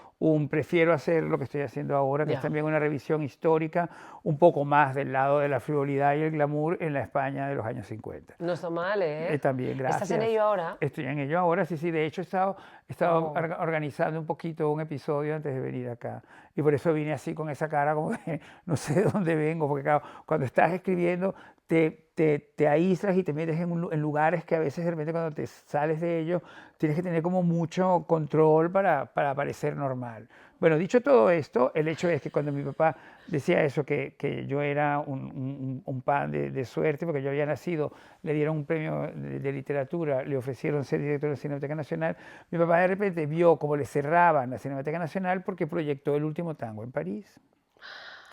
prefiero hacer lo que estoy haciendo ahora, que Ya. es también una revisión histórica, un poco más del lado de la frivolidad y el glamour en la España de los años 50. No está mal, ¿eh? También, gracias. ¿Estás en ello ahora? Estoy en ello ahora, sí, sí. De hecho, he estado Oh. organizando un poquito un episodio antes de venir acá. Y por eso vine así con esa cara como de no sé de dónde vengo, porque claro, cuando estás escribiendo te aíslas y te metes en lugares que a veces de repente cuando te sales de ellos tienes que tener como mucho control para parecer normal. Bueno, dicho todo esto, el hecho es que cuando mi papá decía eso, que yo era un pan de suerte, porque yo había nacido, le dieron un premio de literatura, le ofrecieron ser director de la Cinemateca Nacional, mi papá de repente vio cómo le cerraban la Cinemateca Nacional porque proyectó El último tango en París.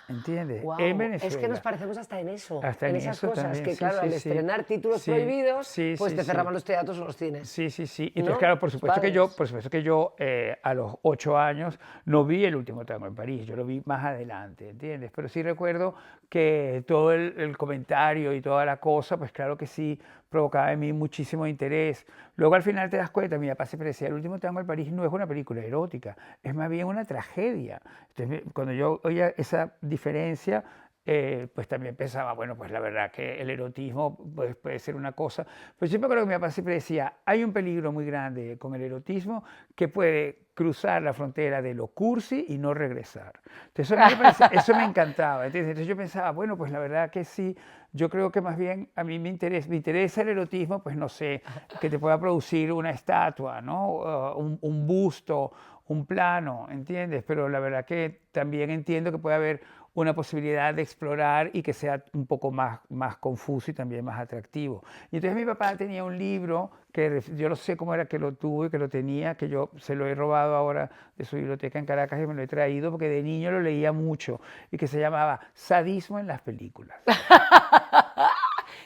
¿Entiendes? Wow, En Venezuela. es que nos parecemos hasta en eso, Hasta en en esas eso cosas, también, que sí, claro, sí, al sí. estrenar títulos Sí, prohibidos, sí, pues sí, te sí. cerraban los teatros o los cines. Sí, sí, sí. ¿No? Entonces, claro, por supuesto que yo, Padres. a los 8 años no vi El último tango en París, yo lo vi más adelante, ¿entiendes? Pero sí recuerdo que todo el comentario y toda la cosa, pues claro que sí, provocaba en mí muchísimo interés. Luego al final te das cuenta, mi papá siempre decía, El último tango en París no es una película erótica, es más bien una tragedia. Entonces, cuando yo oía esa diferencia, pues también pensaba, bueno, pues la verdad que el erotismo pues, puede ser una cosa. Pero yo me acuerdo que mi papá siempre decía, hay un peligro muy grande con el erotismo que puede cruzar la frontera de lo cursi y no regresar. Entonces eso me encantaba. Entonces yo pensaba, bueno, pues la verdad que sí, yo creo que más bien a mí me interesa el erotismo, pues no sé, que te pueda producir una estatua, ¿no? Un busto, un plano, ¿entiendes? Pero la verdad que también entiendo que puede haber una posibilidad de explorar y que sea un poco más confuso y también más atractivo. Y entonces mi papá tenía un libro que yo no sé cómo era que lo tuvo y que lo tenía, que yo se lo he robado ahora de su biblioteca en Caracas y me lo he traído porque de niño lo leía mucho y que se llamaba Sadismo en las películas.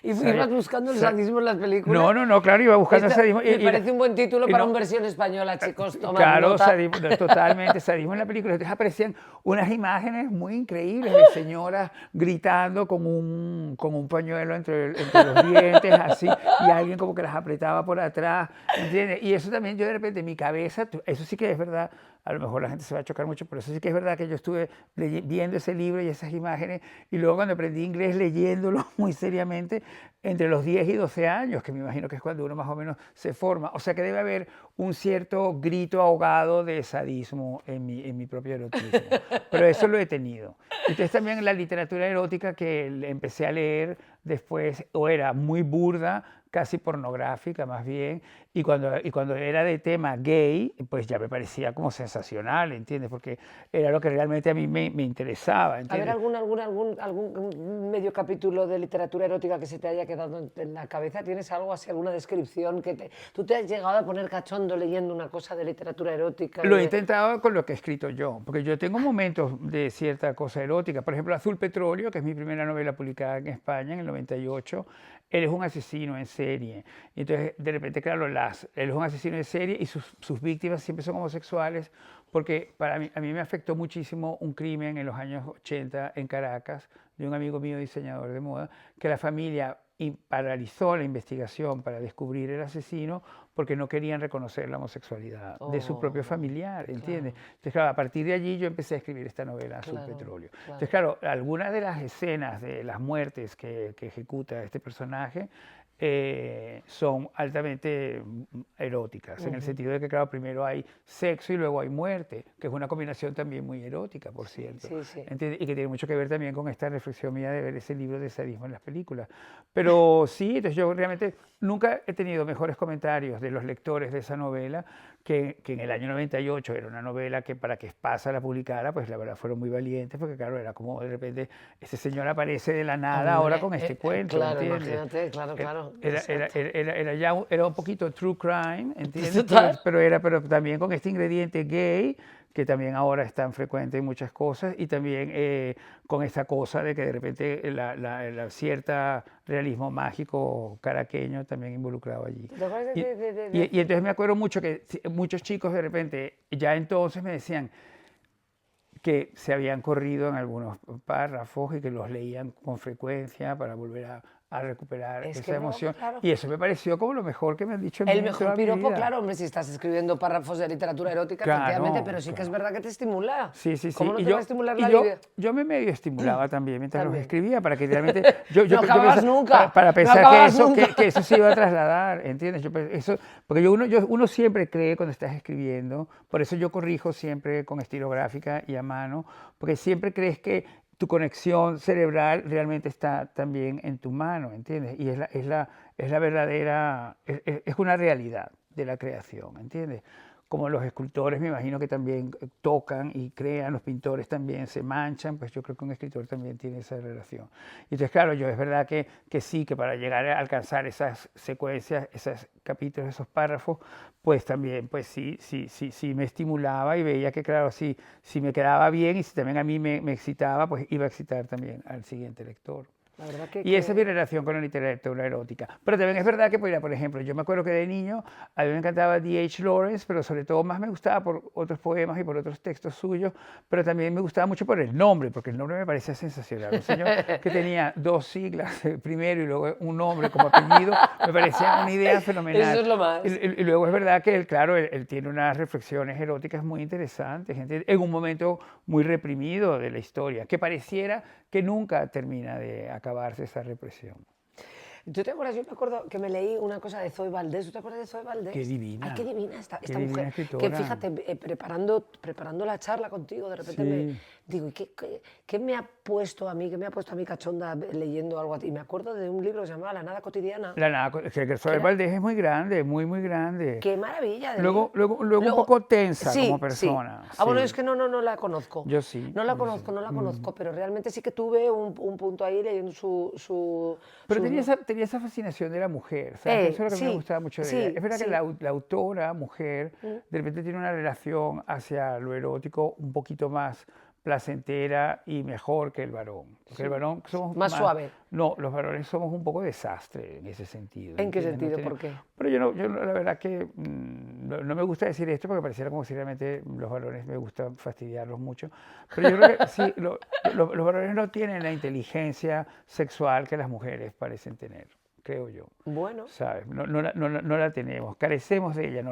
¿Y ibas buscando el sadismo en las películas? No, claro, iba buscando el sadismo. Me parece un buen título para no, una versión española, chicos. Tomad claro, nota. sadismo, totalmente, sadismo en la película. Entonces aparecían unas imágenes muy increíbles de señoras gritando con un pañuelo entre los dientes, así, y alguien como que las apretaba por atrás, ¿entiendes? Y eso también yo de repente en mi cabeza, eso sí que es verdad, a lo mejor la gente se va a chocar mucho, pero eso sí que es verdad que yo estuve viendo ese libro y esas imágenes, y luego cuando aprendí inglés leyéndolo muy seriamente, entre los 10 y 12 años, que me imagino que es cuando uno más o menos se forma. O sea que debe haber un cierto grito ahogado de sadismo en mi propio erotismo. Pero eso lo he tenido. Entonces también la literatura erótica que empecé a leer después, o era muy burda, casi pornográfica más bien, y cuando era de tema gay, pues ya me parecía como sensacional, ¿entiendes? Porque era lo que realmente a mí me interesaba, ¿entiendes? A ver, algún medio capítulo de literatura erótica que se te haya quedado en la cabeza. ¿Tienes algo así, alguna descripción que tú te has llegado a poner cachondo leyendo una cosa de literatura erótica? Lo he intentado con lo que he escrito yo, porque yo tengo momentos de cierta cosa erótica. Por ejemplo, Azul Petróleo, que es mi primera novela publicada en España en el 98, él es un asesino en serie. Y entonces, de repente, claro, él es un asesino en serie y sus víctimas siempre son homosexuales, porque a mí me afectó muchísimo un crimen en los años 80 en Caracas de un amigo mío diseñador de moda, que la familia paralizó la investigación para descubrir el asesino porque no querían reconocer la homosexualidad de su propio familiar, ¿entiendes? Claro. Entonces, claro, a partir de allí yo empecé a escribir esta novela, Azul Petróleo. Entonces, claro, algunas de las escenas de las muertes que ejecuta este personaje son altamente eróticas, en el sentido de que, claro, primero hay sexo y luego hay muerte, que es una combinación también muy erótica, por cierto. Sí. ¿Entiendes? Y que tiene mucho que ver también con esta reflexión mía de ver ese libro de sadismo en las películas. Pero sí, entonces yo realmente nunca he tenido mejores comentarios de los lectores de esa novela que en el año 98 era una novela que para que Espasa la publicara, pues la verdad fueron muy valientes, porque claro, era como de repente este señor aparece de la nada ahora con este cuento, claro, ¿entiendes? imagínate, claro. Era un poquito true crime, ¿entiendes? Total. Pero también con este ingrediente gay, que también ahora es tan frecuente en muchas cosas, y también con esta cosa de que de repente la cierta realismo mágico caraqueño también involucrado allí. ¿Te acuerdas Y entonces me acuerdo mucho que muchos chicos de repente ya entonces me decían que se habían corrido en algunos párrafos y que los leían con frecuencia para volver a recuperar esa emoción. Claro. Y eso me pareció como lo mejor que me han dicho en El toda mejor mi piropo, vida. claro, hombre, si estás escribiendo párrafos de literatura erótica, Claro, efectivamente, pero sí que claro. es verdad que te estimula. Sí. ¿Cómo no Y te va a estimular la yo, vida? yo me medio estimulaba también mientras los También. escribía para que realmente... No acababas nunca, Para no pensar acababas nunca. que eso se iba a trasladar, ¿entiendes? Porque uno siempre cree cuando estás escribiendo, por eso yo corrijo siempre con estilográfica y a mano, porque siempre crees que tu conexión cerebral realmente está también en tu mano, ¿entiendes? Y es la verdadera, es una realidad de la creación, ¿entiendes? Como los escultores me imagino que también tocan y crean, los pintores también se manchan, pues yo creo que un escritor también tiene esa relación. Y entonces, claro, es verdad que sí, que para llegar a alcanzar esas secuencias, esos capítulos, esos párrafos, pues también, pues sí me estimulaba y veía que, claro, si me quedaba bien y si también a mí me excitaba, pues iba a excitar también al siguiente lector. La verdad Y esa es mi relación con la literatura erótica. Pero también es verdad que, por ejemplo, yo me acuerdo que de niño a mí me encantaba D.H. Lawrence, pero sobre todo más me gustaba por otros poemas y por otros textos suyos, pero también me gustaba mucho por el nombre, porque el nombre me parecía sensacional. Un señor que tenía 2 siglas, primero y luego un nombre como apellido, me parecía una idea fenomenal. Eso es lo más. Y luego es verdad que él, claro, él tiene unas reflexiones eróticas muy interesantes, en un momento muy reprimido de la historia, que pareciera que nunca termina de acabarse esa represión. ¿Tú te acuerdas? Yo me acuerdo que me leí una cosa de Zoe Valdés. ¿Tú te acuerdas de Zoe Valdés? Qué divina. Ay, qué divina esta divina mujer. escritora. Que fíjate, preparando la charla contigo, de repente Sí. digo, ¿y qué me ha puesto a mí, qué me ha puesto a mí cachonda leyendo algo así? Y me acuerdo de un libro que se llamaba La nada cotidiana. Que Soler Valdés es muy grande, muy, muy grande. ¡Qué maravilla! Luego un poco tensa sí, como persona. Sí. Bueno, sí. es que no la conozco. Yo sí. No la yo conozco, sí. pero realmente sí que tuve un punto ahí leyendo Pero tenía esa fascinación de la mujer, ¿sabes? Eso es lo que a mí me sí, gustaba mucho de sí, ella. Es verdad sí. que la autora, mujer, de repente tiene una relación hacia lo erótico un poquito más placentera y mejor que el varón. Porque el varón somos Más suave. No, los varones somos un poco desastre en ese sentido. ¿En qué ¿entiendes? sentido? No ¿Por qué? Pero la verdad que no me gusta decir esto porque pareciera como si realmente los varones me gusta fastidiarlos mucho. Pero yo creo que sí, los varones no tienen la inteligencia sexual que las mujeres parecen tener, creo yo. Bueno. ¿Sabes? No la tenemos, carecemos de ella,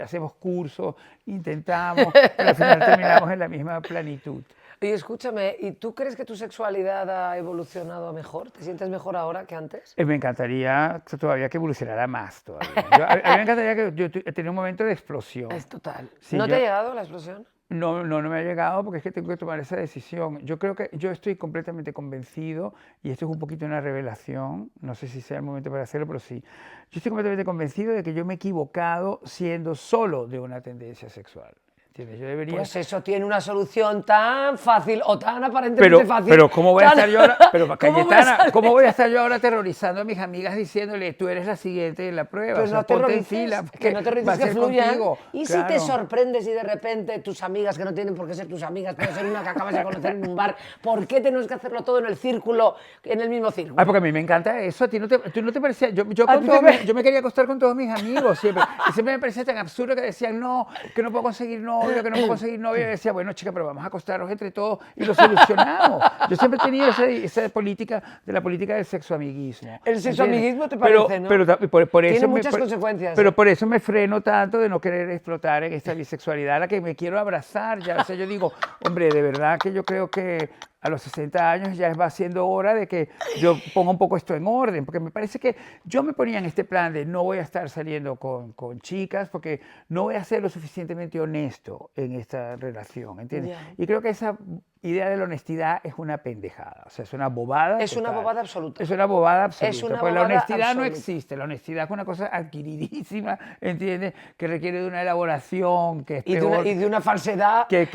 hacemos cursos, intentamos, pero al final terminamos en la misma planitud. Oye, escúchame, ¿y tú crees que tu sexualidad ha evolucionado a mejor? ¿Te sientes mejor ahora que antes? Me encantaría todavía que evolucionara más todavía. A mí me encantaría que yo tenía un momento de explosión. Es total. Sí, ¿No te ha llegado la explosión? No me ha llegado porque es que tengo que tomar esa decisión. Yo creo que yo estoy completamente convencido, y esto es un poquito una revelación, no sé si sea el momento para hacerlo, pero sí. Yo estoy completamente convencido de que yo me he equivocado siendo solo de una tendencia sexual. ¿Entiendes? Yo debería... Pues eso tiene una solución tan fácil o tan aparentemente fácil. Pero ¿cómo voy a estar yo ahora? Pero Cayetana, ¿cómo voy a estar yo ahora aterrorizando a mis amigas diciéndole tú eres la siguiente en la prueba? Pues o sea, no ponte en aterrorices, fila, que no aterrorices, va a que ser fluyan. contigo. Y Claro. si te sorprendes y de repente tus amigas, que no tienen por qué ser tus amigas, puede ser una que acabas de conocer en un bar, ¿por qué tenemos que hacerlo todo en el círculo, en el mismo círculo? Ay, porque a mí me encanta eso. ¿A ti no te parecía? Yo me quería acostar con todos mis amigos siempre. Y siempre me parecía tan absurdo que decían, no, que no puedo conseguir novio, que no puedo conseguir novio. Y decía, bueno, chica, pero vamos a acostarnos entre todos y lo solucionamos. Yo siempre he tenido esa política, de la política del sexoamiguismo. El sexoamiguismo te parece, ¿no? Pero por eso tiene muchas consecuencias. Pero por eso me freno tanto de no querer explotar en esta bisexualidad a la que me quiero abrazar. Ya, o sea, yo digo, hombre, de verdad que yo creo que a los 60 años ya va siendo hora de que yo ponga un poco esto en orden, porque me parece que yo me ponía en este plan de no voy a estar saliendo con chicas porque no voy a ser lo suficientemente honesto en esta relación, ¿entiendes? Yeah. Y creo que esa idea de la honestidad es una pendejada, o sea, es una bobada. Es una total. bobada absoluta. Es una bobada absoluta, Es una porque la bobada honestidad no absoluta. existe, la honestidad es una cosa adquiridísima, ¿entiendes? Que requiere de una elaboración, que es peor. Y de una falsedad. Que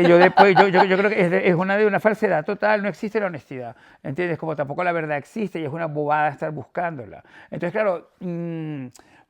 yo después, yo creo que es una falsedad total, no existe la honestidad, ¿entiendes? Como tampoco la verdad existe y es una bobada estar buscándola. Entonces, claro,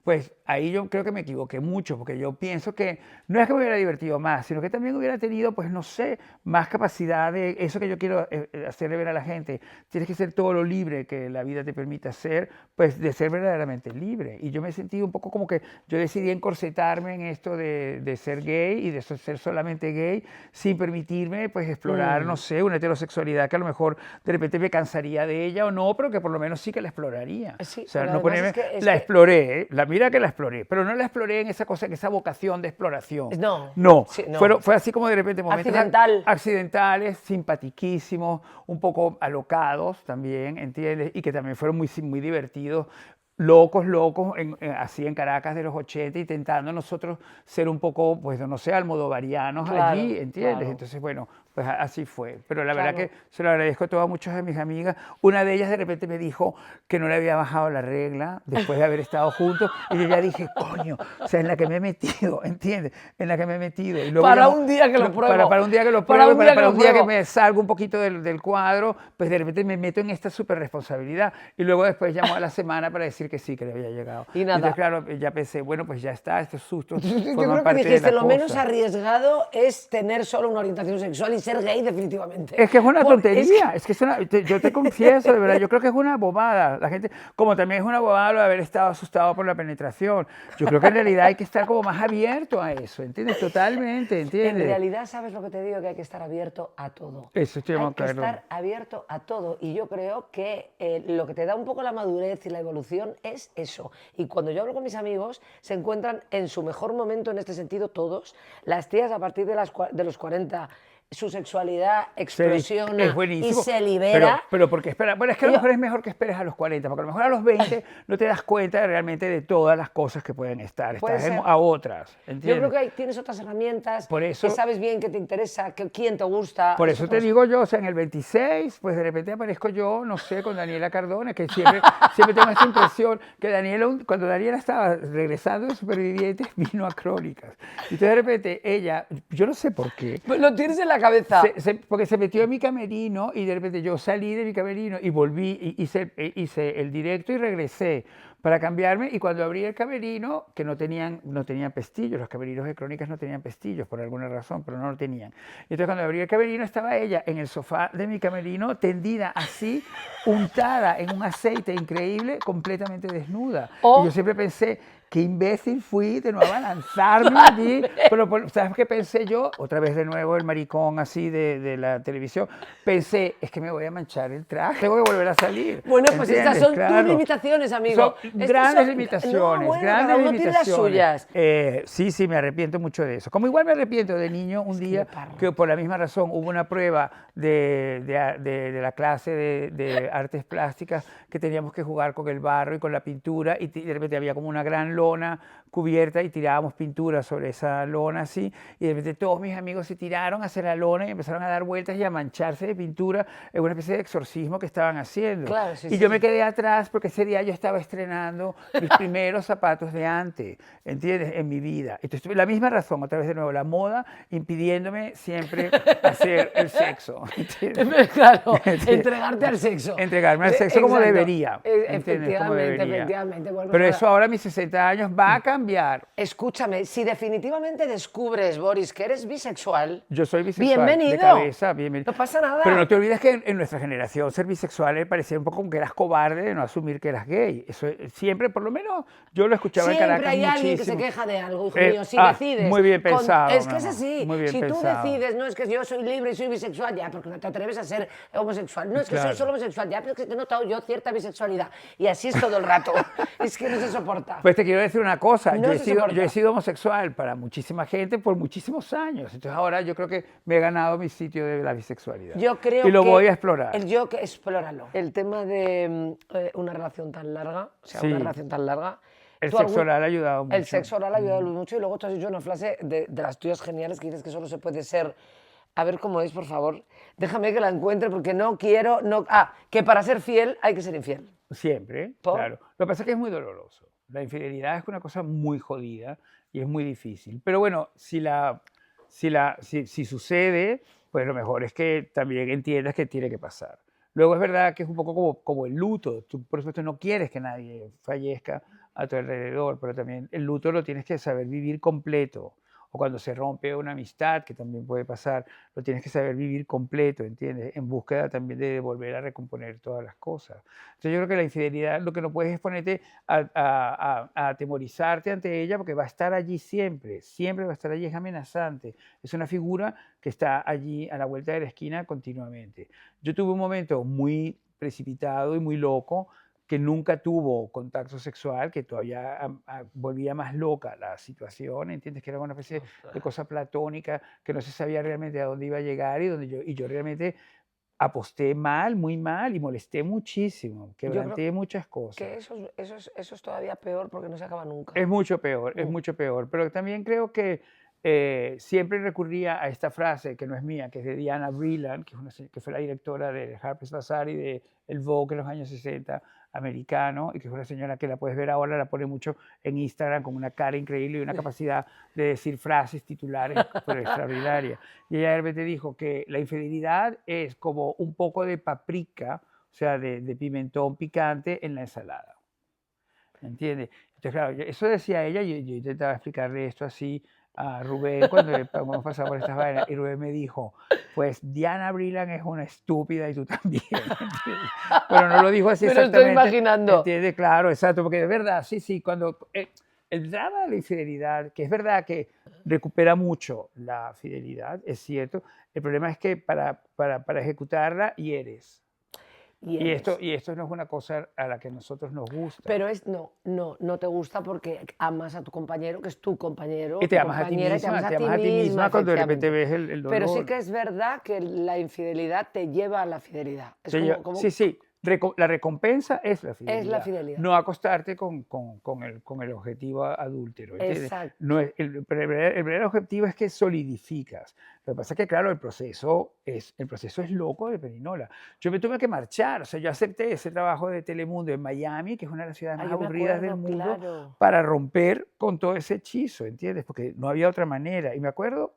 pues ahí yo creo que me equivoqué mucho, porque yo pienso que no es que me hubiera divertido más, sino que también hubiera tenido, pues no sé, más capacidad de eso que yo quiero hacerle ver a la gente. Tienes que ser todo lo libre que la vida te permita ser, pues de ser verdaderamente libre. Y yo me sentí un poco como que yo decidí encorsetarme en esto de ser gay y de ser solamente gay, sin permitirme pues explorar, no sé, una heterosexualidad que a lo mejor de repente me cansaría de ella o no, pero que por lo menos sí que la exploraría. Sí, o sea, pero no además ponerme, es que la exploré, mira que la exploré, pero no la exploré en esa cosa, en esa vocación de exploración. No. Sí, no. Fue así como de repente momentos accidentales, simpatiquísimos, un poco alocados también, ¿entiendes? Y que también fueron muy, muy divertidos. Locos, así en Caracas de los 80, intentando nosotros ser un poco, pues no sé, almodovarianos allí, ¿entiendes? Claro. Entonces, bueno, pues así fue. Pero la verdad que se lo agradezco a todas muchas de mis amigas. Una de ellas de repente me dijo que no le había bajado la regla después de haber estado juntos. Y yo ya dije, coño, o sea, en la que me he metido, ¿entiendes? En la que me he metido. Y luego para un día que lo pruebo. Para un día que lo pruebo, para un día que me salgo un poquito del cuadro, pues de repente me meto en esta súper responsabilidad. Y luego después llamo a la semana para decir que sí, que le había llegado. Y nada. Entonces, claro, ya pensé, bueno, pues ya está, estos sustos Yo creo que dijiste, lo menos arriesgado es tener solo una orientación sexual y ser gay definitivamente. Es que es una tontería, yo te confieso, de verdad, yo creo que es una bobada. La gente, como también es una bobada lo de haber estado asustado por la penetración. Yo creo que en realidad hay que estar como más abierto a eso, ¿entiendes? Totalmente, ¿entiendes? En realidad, ¿sabes lo que te digo? Que hay que estar abierto a todo. Eso estoy Hay que claro. estar abierto a todo. Y yo creo que lo que te da un poco la madurez y la evolución es eso. Y cuando yo hablo con mis amigos, se encuentran en su mejor momento en este sentido todos. Las tías a partir de los 40 su sexualidad Es explosiona y buenísimo. se libera. Pero porque espera, bueno, es que a lo mejor es mejor que esperes a los 40, porque a lo mejor a los 20 no te das cuenta realmente de todas las cosas que pueden estar. Puede Estás ser. a otras, Yo ¿entiendes? creo que tienes otras herramientas, Por eso- que sabes bien qué te interesa, quién te gusta. Por es eso otra te digo yo, o sea, en el 26, pues de repente aparezco yo, no sé, con Daniela Cardona, que siempre tengo esta impresión que Daniela, cuando Daniela estaba regresando de Supervivientes, vino a Crónicas. Y entonces de repente ella, yo no sé por qué, Lo tienes en la cabeza. porque se metió en mi camerino y de repente yo salí de mi camerino y volví, hice el directo y regresé para cambiarme, y cuando abrí el camerino, que no tenían pestillos, los camerinos de Crónicas no tenían pestillos por alguna razón, pero no lo tenían. Y entonces cuando abrí el camerino estaba ella en el sofá de mi camerino, tendida así, untada en un aceite increíble, completamente desnuda. Oh. Y yo siempre pensé, qué imbécil fui de nuevo a lanzarme allí, pero ¿sabes qué pensé yo? Otra vez de nuevo el maricón así de la televisión, pensé, es que me voy a manchar el traje, tengo que volver a salir. Bueno, pues estas ¿entiendes? son Claro. tus limitaciones, amigo. Son Estas grandes son- limitaciones, No, bueno, grandes cada uno tiene las limitaciones. suyas. Sí, me arrepiento mucho de eso. Como igual me arrepiento de niño un día que por la misma razón hubo una prueba de la clase de artes plásticas que teníamos que jugar con el barro y con la pintura, y de repente había como una gran lona cubierta y tirábamos pintura sobre esa lona así, y de repente todos mis amigos se tiraron hacia la lona y empezaron a dar vueltas y a mancharse de pintura en una especie de exorcismo que estaban haciendo. Claro, sí, y sí, yo sí. me quedé atrás porque ese día yo estaba estrenando mis primeros zapatos de ante, ¿entiendes? En mi vida. Entonces, la misma razón, otra vez de nuevo, la moda impidiéndome siempre hacer el sexo. ¿Entiendes? Claro, ¿Entiendes? entregarte al sexo. Entregarme al sexo como Exacto. debería. ¿Entiendes? Como Efectivamente, debería. efectivamente. Bueno, Pero pues eso ahora a mis 60 años va a cambiar. escúchame, si definitivamente descubres, Boris, que eres bisexual, Yo soy bisexual. bienvenido. De cabeza, bienvenido. No pasa nada. Pero no te olvides que en nuestra generación ser bisexual le parecía un poco como que eras cobarde de no asumir que eras gay. Eso siempre, por lo menos, yo lo escuchaba en Siempre Caracas hay alguien que se muchísimo. queja de algo, hijo mío. Si Ah, decides. muy bien pensado, Es mi que es amor, así. muy bien Si tú pensado. decides, no es que yo soy libre y soy bisexual, ya, porque no te atreves a ser homosexual. No es que Claro. soy solo homosexual, ya, pero es que te he notado yo cierta bisexualidad. Y así es todo el rato. Es que no se soporta. Pues te quiero decir una cosa, No se soporta. yo he sido homosexual para muchísima gente por muchísimos años. Entonces ahora yo creo que me he ganado mi sitio de la bisexualidad. Yo creo y lo que voy a explorar. Explóralo. El tema de una relación tan larga, o sea, Sí. una relación tan larga. El ¿tú sexo oral ha ayudado mucho. El sexo oral ha ayudado mucho, y luego tú has dicho una frase de las tuyas geniales que dices que solo se puede ser. A ver cómo es, por favor. Déjame que la encuentre porque no quiero. Que para ser fiel hay que ser infiel. Siempre, ¿Por? claro. Lo que pasa es que es muy doloroso. La infidelidad es una cosa muy jodida y es muy difícil. Pero bueno, si sucede, pues lo mejor es que también entiendas que tiene que pasar. Luego es verdad que es un poco como el luto. Tú, por supuesto, no quieres que nadie fallezca a tu alrededor, pero también el luto lo tienes que saber vivir completo. O cuando se rompe una amistad, que también puede pasar, lo tienes que saber vivir completo, ¿entiendes? En búsqueda también de volver a recomponer todas las cosas. Entonces yo creo que la infidelidad, lo que no puedes es ponerte a atemorizarte ante ella, porque va a estar allí siempre, siempre va a estar allí, es amenazante. Es una figura que está allí a la vuelta de la esquina continuamente. Yo tuve un momento muy precipitado y muy loco, que nunca tuvo contacto sexual, que todavía volvía más loca la situación, ¿entiendes? Que era una especie de cosa platónica, que no se sabía realmente a dónde iba a llegar, y yo realmente aposté mal, muy mal, y molesté muchísimo, quebranté muchas cosas. Que eso es todavía peor porque no se acaba nunca. Es mucho peor, es mucho peor. Pero también creo que siempre recurría a esta frase, que no es mía, que es de Diana Vreeland, que fue la directora de Harper's Bazaar y de El Vogue en los años 60, americano, y que es una señora que la puedes ver ahora, la pone mucho en Instagram con una cara increíble y una capacidad de decir frases titulares pero extraordinaria. Y ella de repente dijo que la infidelidad es como un poco de paprika, o sea, de pimentón picante en la ensalada. ¿Entiendes? Entonces, claro, eso decía ella, yo intentaba explicarle esto así a Rubén cuando hemos pasado por estas vainas, y Rubén me dijo, pues Diana Vreeland es una estúpida y tú también, ¿entiendes? Pero no lo dijo así Me lo exactamente. estoy imaginando. ¿Entiendes? Claro, exacto, porque de verdad, sí, cuando el drama de la infidelidad, que es verdad que recupera mucho la fidelidad, es cierto, el problema es que para ejecutarla hieres. Y esto no es una cosa a la que a nosotros nos gusta. Pero no te gusta porque amas a tu compañero, que es tu compañero. Y te amas a ti misma cuando de repente ves el dolor. Pero sí que es verdad que la infidelidad te lleva a la fidelidad. Sí. La recompensa es la fidelidad. Es la fidelidad. No acostarte con el objetivo adúltero. Exacto. No es, el verdadero objetivo es que solidificas. Lo que pasa es que, claro, el proceso es loco de Perinola. Yo me tuve que marchar. O sea, yo acepté ese trabajo de Telemundo en Miami, que es una de las ciudades más aburridas del mundo, para romper con todo ese hechizo, ¿entiendes? Porque no había otra manera. Y me acuerdo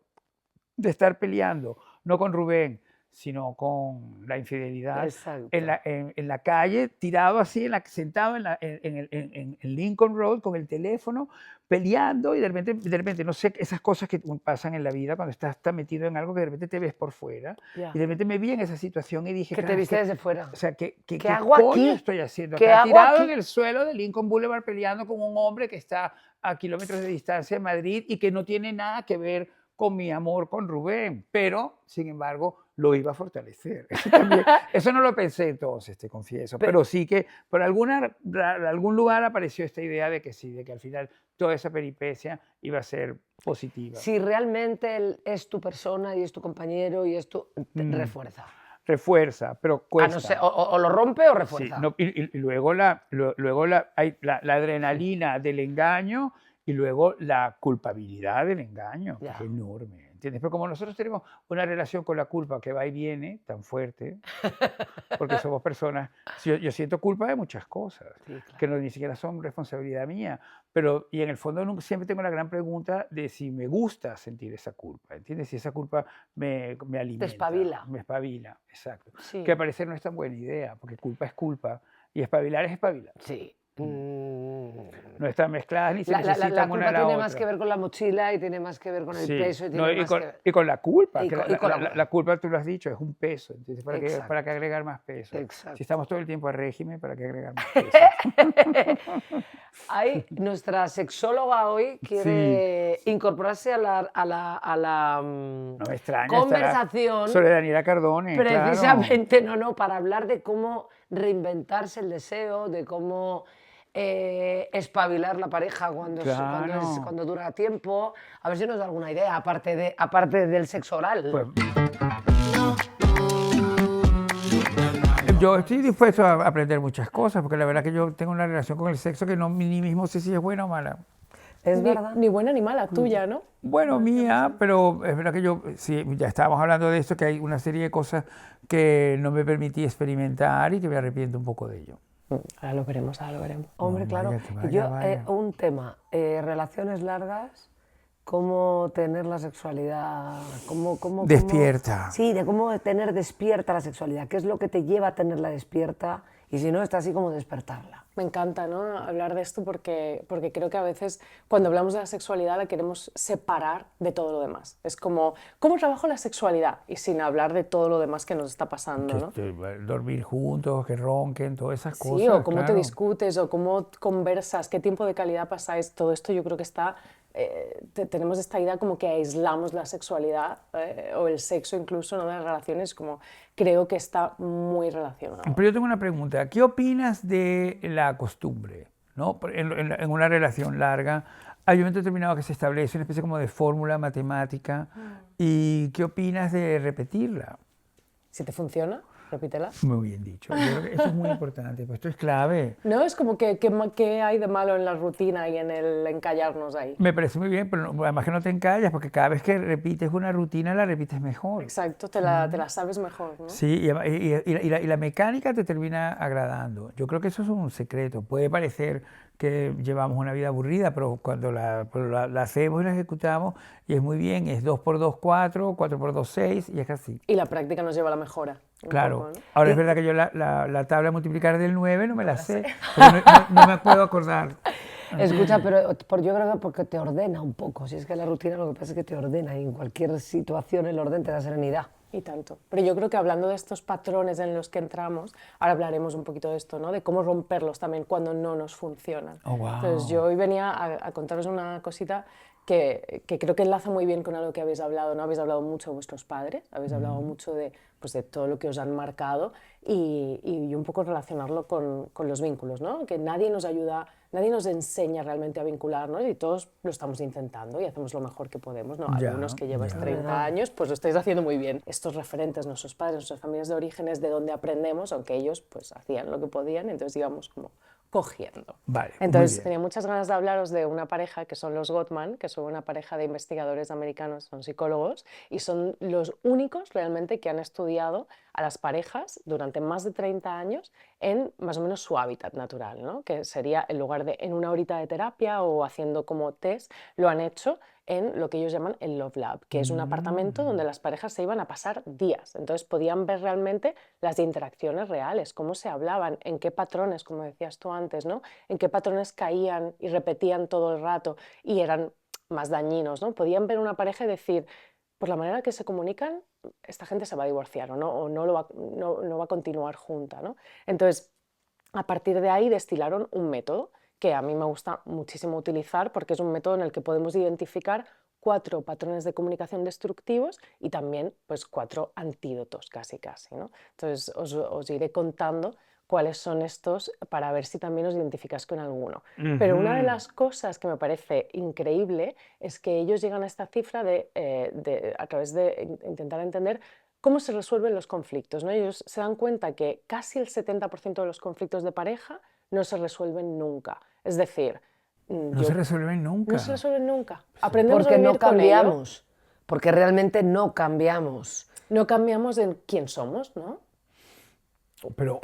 de estar peleando, no con Rubén, sino con la infidelidad en la calle, tirado así, sentado en Lincoln Road con el teléfono, peleando, y de repente, no sé, esas cosas que pasan en la vida cuando estás tan metido en algo que de repente te ves por fuera, y de repente me vi en esa situación y dije... Que te viste desde fuera. O sea, ¿qué hago coño aquí? estoy haciendo acá? Tirado en el suelo de Lincoln Boulevard peleando con un hombre que está a kilómetros de distancia de Madrid y que no tiene nada que ver con mi amor con Rubén, pero, sin embargo, lo iba a fortalecer. Eso no lo pensé entonces, te confieso, pero sí que por algún lugar apareció esta idea de que sí, de que al final toda esa peripecia iba a ser positiva. Si realmente él es tu persona y es tu compañero y es tu... Refuerza, pero cuesta. No sé, o lo rompe o refuerza. Sí, y luego hay la adrenalina del engaño y luego la culpabilidad del engaño, que es enorme, ¿entiendes? Pero como nosotros tenemos una relación con la culpa que va y viene tan fuerte, porque somos personas, yo siento culpa de muchas cosas, que ni siquiera son responsabilidad mía, y en el fondo siempre tengo la gran pregunta de si me gusta sentir esa culpa, ¿entiendes? Si esa culpa me alimenta. Te espabila. Me espabila, exacto. Sí. Que al parecer no es tan buena idea, porque culpa es culpa y espabilar es espabilar. Sí. No están mezcladas ni se necesitan la una culpa a la tiene otra. más que ver con la mochila y tiene más que ver con el peso. Y con la culpa. La culpa, tú lo has dicho, es un peso. Entonces, ¿para qué agregar más peso? Exacto. Si estamos todo el tiempo a régimen, ¿para qué agregar más peso? Nuestra sexóloga hoy quiere incorporarse a la no me extraña, conversación sobre Daniela Cardone. Precisamente, claro. para hablar de cómo reinventarse el deseo, de cómo espabilar la pareja cuando dura tiempo. A ver si nos da alguna idea, aparte del sexo oral. Pues, yo estoy dispuesto a aprender muchas cosas, porque la verdad que yo tengo una relación con el sexo que ni mismo sé si es buena o mala. Es verdad. Ni buena ni mala, tuya, ¿no? Bueno, mía, pero es verdad que sí, ya estábamos hablando de esto, que hay una serie de cosas que no me permití experimentar y que me arrepiento un poco de ello. Ahora lo veremos. Hombre, claro. Vaya. Un tema, relaciones largas, cómo tener la sexualidad, despierta. Sí, de cómo tener despierta la sexualidad, qué es lo que te lleva a tenerla despierta y si no, está así como despertarla. Me encanta, ¿no?, hablar de esto porque creo que a veces cuando hablamos de la sexualidad la queremos separar de todo lo demás. Es como, ¿cómo trabajo la sexualidad? Y sin hablar de todo lo demás que nos está pasando, ¿no? Dormir juntos, que ronquen, todas esas cosas. Sí, o cómo te discutes, o cómo conversas, qué tiempo de calidad pasáis. Todo esto yo creo que está... tenemos esta idea como que aislamos la sexualidad o el sexo incluso, ¿no?, de las relaciones, como creo que está muy relacionado. Pero yo tengo una pregunta, ¿qué opinas de la costumbre, ¿no? En una relación larga hay un momento determinado que se establece una especie como de fórmula matemática y ¿qué opinas de repetirla? Si te funciona, repítela. Muy bien dicho. Yo creo que esto es muy importante, pues esto es clave. No, es como que hay de malo en la rutina y en el encallarnos ahí. Me parece muy bien, pero además que no te encallas, porque cada vez que repites una rutina la repites mejor. Exacto, te la sabes mejor, ¿no? Sí, y la mecánica te termina agradando. Yo creo que eso es un secreto. Puede parecer que llevamos una vida aburrida, pero cuando la hacemos y la ejecutamos, y es muy bien, es 2×2, 4, 4×2, 6, y es así. Y la práctica nos lleva a la mejora. Claro. Poco, ¿no? Ahora es verdad que yo la tabla de multiplicar del 9 no me la sé, no me puedo acordar. Escucha, pero yo creo que porque te ordena un poco. Si es que la rutina lo que pasa es que te ordena y en cualquier situación el orden te da serenidad. Y tanto. Pero yo creo que hablando de estos patrones en los que entramos, ahora hablaremos un poquito de esto, ¿no?, de cómo romperlos también cuando no nos funcionan. Oh, wow. Entonces yo hoy venía a contaros una cosita que creo que enlaza muy bien con algo que habéis hablado, ¿no? Habéis hablado mucho de vuestros padres, habéis hablado mucho de, pues, de todo lo que os han marcado y un poco relacionarlo con los vínculos, ¿no? Que nadie nos ayuda, nadie nos enseña realmente a vincularnos y todos lo estamos intentando y hacemos lo mejor que podemos, ¿no? Ya, Algunos que lleváis ya. 30 años, pues lo estáis haciendo muy bien. Estos referentes, nuestros padres, nuestras familias de origen es de donde aprendemos, aunque ellos pues hacían lo que podían, entonces íbamos como cogiendo. Vale, muy Entonces bien. tenía muchas ganas de hablaros de una pareja que son los Gottman, que son una pareja de investigadores americanos, son psicólogos y son los únicos realmente que han estudiado a las parejas durante más de 30 años en más o menos su hábitat natural, ¿no? Que sería en lugar de en una horita de terapia o haciendo como test, lo han hecho en lo que ellos llaman el Love Lab, que es un apartamento donde las parejas se iban a pasar días. Entonces podían ver realmente las interacciones reales, cómo se hablaban, en qué patrones, como decías tú antes, ¿no? En qué patrones caían y repetían todo el rato y eran más dañinos, ¿no? Podían ver una pareja y decir, por la manera que se comunican, esta gente se va a divorciar o no va a continuar junta, ¿no? Entonces, a partir de ahí destilaron un método que a mí me gusta muchísimo utilizar porque es un método en el que podemos identificar 4 patrones de comunicación destructivos y también pues 4 antídotos casi, ¿no? Entonces os iré contando cuáles son estos para ver si también os identificáis con alguno. Pero una de las cosas que me parece increíble es que ellos llegan a esta cifra a través de intentar entender cómo se resuelven los conflictos, ¿no? Ellos se dan cuenta que casi el 70% de los conflictos de pareja no se resuelven nunca. Es decir, No se resuelven nunca. no se resuelven nunca. Aprendemos a Porque vivir no con ello. cambiamos, porque realmente no cambiamos. No cambiamos en quién somos, ¿no? Pero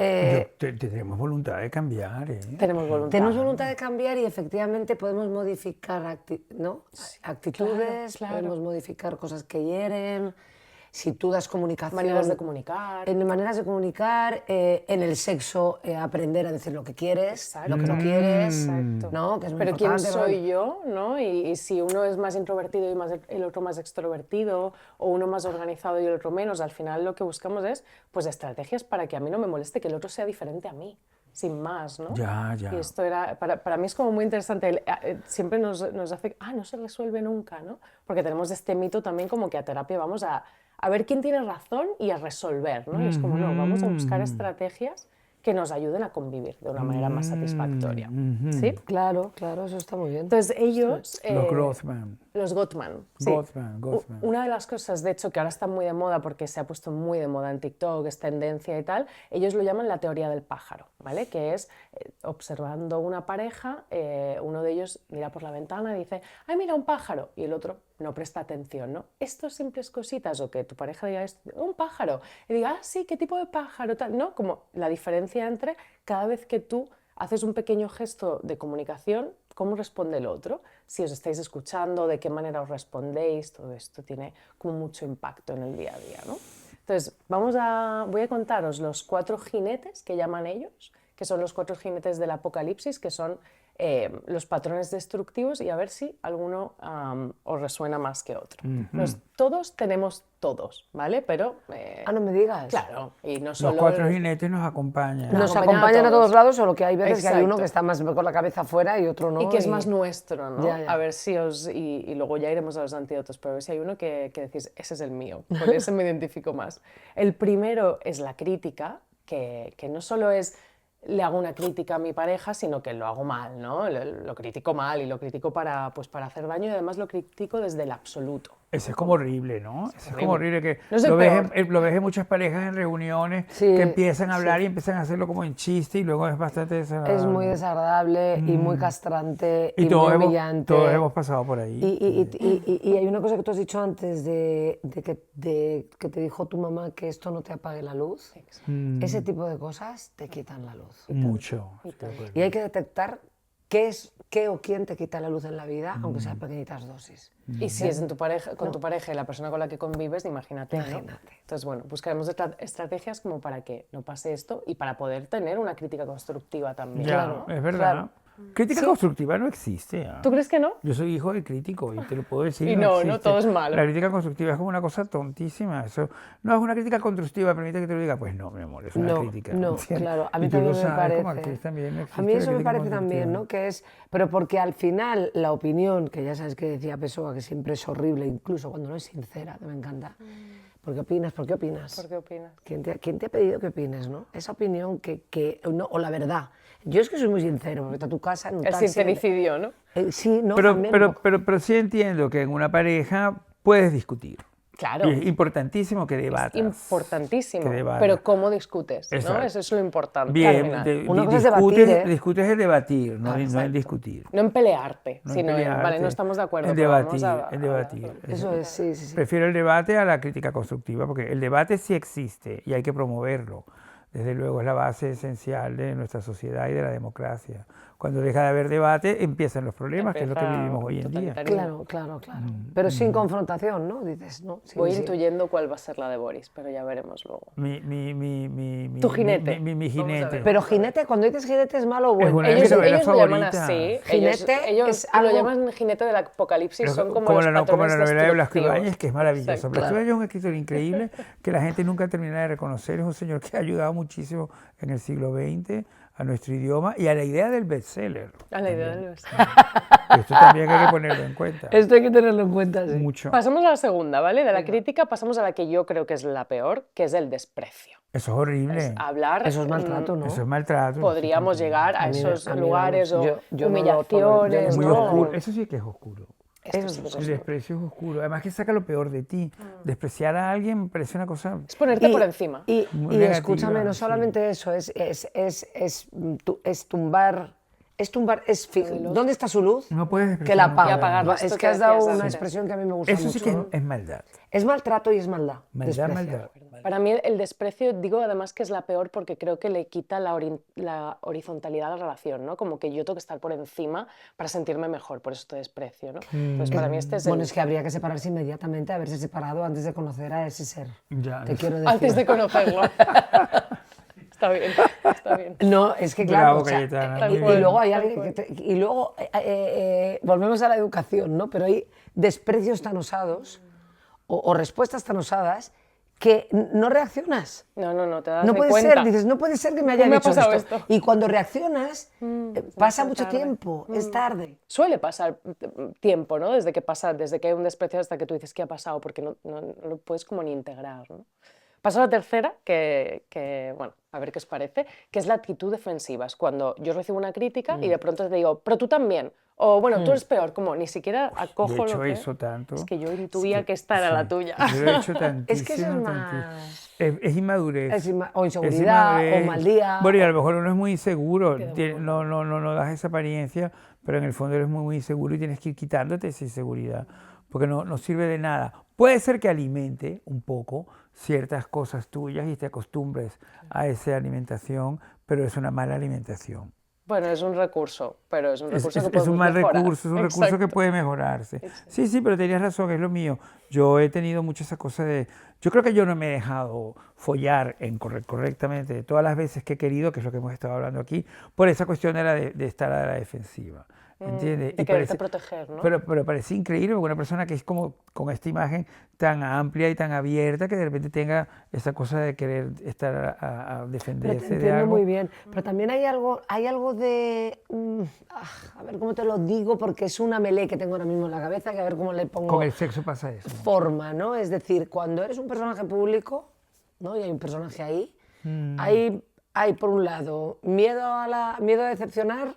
tenemos voluntad de cambiar, ¿eh? Tenemos voluntad. Tenemos voluntad de cambiar y efectivamente podemos modificar ¿no? actitudes, claro. podemos modificar cosas que hieren, si tú das comunicación... Maneras de comunicar. En maneras de comunicar, en el sexo, aprender a decir lo que quieres, Exacto. lo que no quieres, Exacto. ¿no? Que es muy Pero ¿quién importante, soy yo? ¿No? Y si uno es más introvertido y el otro más extrovertido, o uno más organizado y el otro menos, al final lo que buscamos es pues, estrategias para que a mí no me moleste que el otro sea diferente a mí, sin más, ¿no? Ya. Y esto era, para mí es como muy interesante, siempre nos hace, no se resuelve nunca, ¿no? Porque tenemos este mito también como que a terapia vamos a ver quién tiene razón y a resolver, ¿no? Y es como, no, vamos a buscar estrategias que nos ayuden a convivir de una manera más satisfactoria, ¿sí? Claro, eso está muy bien. Entonces ellos... Los Grothman. Los Gottman, sí. Gottman. Una de las cosas, de hecho, que ahora está muy de moda porque se ha puesto muy de moda en TikTok, es tendencia y tal, ellos lo llaman la teoría del pájaro, ¿vale? Que es observando una pareja, uno de ellos mira por la ventana y dice, ¡ay, mira un pájaro! Y el otro no presta atención, ¿no? Estas simples cositas, o que tu pareja diga, un pájaro, y diga, sí, ¿qué tipo de pájaro? Tal, ¿no? Como la diferencia entre cada vez que tú haces un pequeño gesto de comunicación, cómo responde el otro, si os estáis escuchando, de qué manera os respondéis, todo esto tiene como mucho impacto en el día a día, ¿no? Entonces, voy a contaros los 4 jinetes que llaman ellos, que son los 4 jinetes del apocalipsis, que son los patrones destructivos, y a ver si alguno os resuena más que otro. Todos tenemos todos, ¿vale? Pero... no me digas. Claro, y no solo... Los 4 jinetes nos acompañan. Nos acompañan acompañan a a todos todos lados, solo que hay veces que hay uno Exacto. que está más con la cabeza afuera y otro no. Y que es más nuestro, ¿no? Ya. A ver si os... Y luego ya iremos a los antídotos, pero a ver si hay uno que decís, ese es el mío, con ese me identifico más. El primero es la crítica, que no solo es le hago una crítica a mi pareja, sino que lo hago mal, ¿no? Lo critico mal y lo critico para hacer daño, y además lo critico desde el absoluto. Ese es como horrible, ¿no? Ese es como horrible que No es el lo peor. ves en muchas parejas en reuniones Sí, que empiezan a hablar y empiezan a hacerlo como en chiste y luego es bastante desagradable. Es muy desagradable y muy castrante y, todos muy hemos, humillante. todos hemos pasado por ahí. Y hay una cosa que tú has dicho antes de que te dijo tu mamá que esto no te apague la luz. Ese tipo de cosas te quitan la luz. Mucho. Y hay que detectar qué o quién te quita la luz en la vida, aunque sea pequeñitas dosis. Y si es tu pareja y la persona con la que convives, imagínate, ¿no? Imagínate. Entonces, bueno, buscaremos estrategias como para que no pase esto y para poder tener una crítica constructiva también. Ya, ¿no? es verdad. Claro. Crítica constructiva no existe. ¿Tú crees que no? Yo soy hijo de crítico y te lo puedo decir. Y no, existe. todo es malo. La crítica constructiva es como una cosa tontísima. Eso no es una crítica constructiva, permite que te lo diga. Pues no, mi amor, es una crítica. No, ¿entiendes? claro, a mí Y tú también lo me sabes, parece. como actriz también no existe A mí la eso me crítica parece también, constructiva. ¿no? Que es, pero porque al final la opinión, que ya sabes que decía Pessoa, que siempre es horrible, incluso cuando no es sincera, que me encanta. ¿Por qué opinas? ¿Por qué opinas? ¿Por qué opinas? ¿Quién te ha pedido que opines, no? Esa opinión no, o la verdad. Yo es que soy muy sincero, porque está tu casa en un El taxi, sincericidio, ¿no? sí, no, Pero, también un poco. pero sí entiendo que en una pareja puedes discutir. Claro. Y es importantísimo que debatas. Importantísimo. Que debatas. Pero ¿cómo discutes? ¿no? Exacto. Eso es lo importante. Bien, al final. Una cosa es debatir, discutes es debatir, no en discutir. No en pelearte, No en sino en, vale, pelearte, no estamos de acuerdo, en pero debatir, vamos a en debatir. Eso es, sí, sí, sí. Prefiero el debate a la crítica constructiva, porque el debate sí existe y hay que promoverlo. Desde luego es la base esencial de nuestra sociedad y de la democracia. Cuando deja de haber debate, empiezan los problemas, que es lo que vivimos hoy en día. totalitarismo. Claro. Pero sin confrontación, ¿no? Dices, ¿no? Sí, Voy sí. intuyendo cuál va a ser la de Boris, pero ya veremos luego. Tu jinete. Mi jinete. Pero jinete, cuando dices jinete es malo o Es bueno. una de mis novelas Ellos lo llaman favoritas. así. Jinete ellos es lo algo- llaman jinete del apocalipsis, son como como los la patrones novela de Blasco destructivos. Ibáñez, que es maravillosa. Exacto. Blasco Ibáñez es un escritor increíble que la gente nunca termina de reconocer. Es un señor que ha ayudado muchísimo en el siglo XX a nuestro idioma y a la idea del bestseller. A la idea del Esto también hay que ponerlo en cuenta. Esto hay que tenerlo en cuenta, sí. Mucho. Pasamos a la segunda, ¿vale? De la crítica pasamos a la que yo creo que es la peor, que es el desprecio. Eso es horrible. Es hablar. Eso es maltrato, ¿no? Eso es maltrato. Podríamos llegar a mí- esos a mí, lugares vamos, o yo no lo humillaciones. Es muy ¿no? oscuro. Eso sí que es oscuro. Esto sí que es El oscuro. desprecio es oscuro. Además que saca lo peor de ti. Despreciar a alguien me parece una cosa... Es ponerte por encima. Y Muy y negativa, escúchame, no sí. solamente eso, es tumbar. ¿Dónde está su luz? No puedes despreciar. Que la no apaga. puedes. apagarla. Es Esto que que has dado decías una antes. expresión que a mí me gusta Eso mucho. sí que ¿no? es maldad. Es maltrato y es maldad. Maldad, desprecio. maldad. Para mí el desprecio, digo además que es la peor porque creo que le quita la horizontalidad a la relación, ¿no? Como que yo tengo que estar por encima para sentirme mejor, por eso te desprecio, ¿no? Entonces para mí este es Bueno, el... es que habría que separarse inmediatamente, haberse separado antes de conocer a ese ser. Ya, Te eso. quiero decir. Antes de conocerlo. Está bien, está bien. No, es que claro, Bravo, o sea, Cayetana, tal muy y cual. bien. luego hay tal alguien cual. y luego volvemos a la educación, ¿no? Pero hay desprecios tan osados o respuestas tan osadas que no reaccionas. No, te das No de puede cuenta. ser, dices, no puede ser que me haya ¿Cómo me ha dicho pasado esto. esto? Y cuando reaccionas, pasa demasiado mucho tarde. tiempo, es tarde. Suele pasar tiempo, ¿no? Desde que hay un desprecio hasta que tú dices qué ha pasado, porque no lo puedes como ni integrar, ¿no? Paso a la tercera, bueno, a ver qué os parece, que es la actitud defensiva. Es cuando yo recibo una crítica y de pronto te digo, pero tú también. O bueno, tú eres peor, como ni siquiera acojo Yo he hecho lo que... eso tanto. Es que yo intuía que esta era la tuya. Yo lo he hecho tantísimo. Es que eso es tantísimo. más... Es inmadurez. O inseguridad, inmadurez. o mal día. Bueno, y a lo mejor uno es muy inseguro, no das esa apariencia, pero en el fondo eres muy, muy inseguro y tienes que ir quitándote esa inseguridad, porque no sirve de nada. Puede ser que alimente un poco ciertas cosas tuyas y te acostumbres a esa alimentación, pero es una mala alimentación. Bueno, es un recurso, pero es un recurso que Es podemos un mal mejorar. recurso, es un recurso que Exacto. puede mejorarse. Sí, pero tenías razón, es lo mío. Yo he tenido mucho esa cosa de... Yo creo que yo no me he dejado follar correctamente todas las veces que he querido, que es lo que hemos estado hablando aquí, por esa cuestión de estar a la defensiva. ¿Entiendes? de quererte proteger, ¿no? Pero parece increíble porque una persona que es como con esta imagen tan amplia y tan abierta que de repente tenga esa cosa de querer estar a Pero defenderse te de entiendo algo. muy bien. Pero también hay algo de... a ver cómo te lo digo, porque es una melee que tengo ahora mismo en la cabeza, que a ver cómo le pongo Con el sexo pasa eso. forma, ¿no? Es decir, cuando eres un personaje público, ¿no? Y hay un personaje ahí, hay por un lado miedo a decepcionar,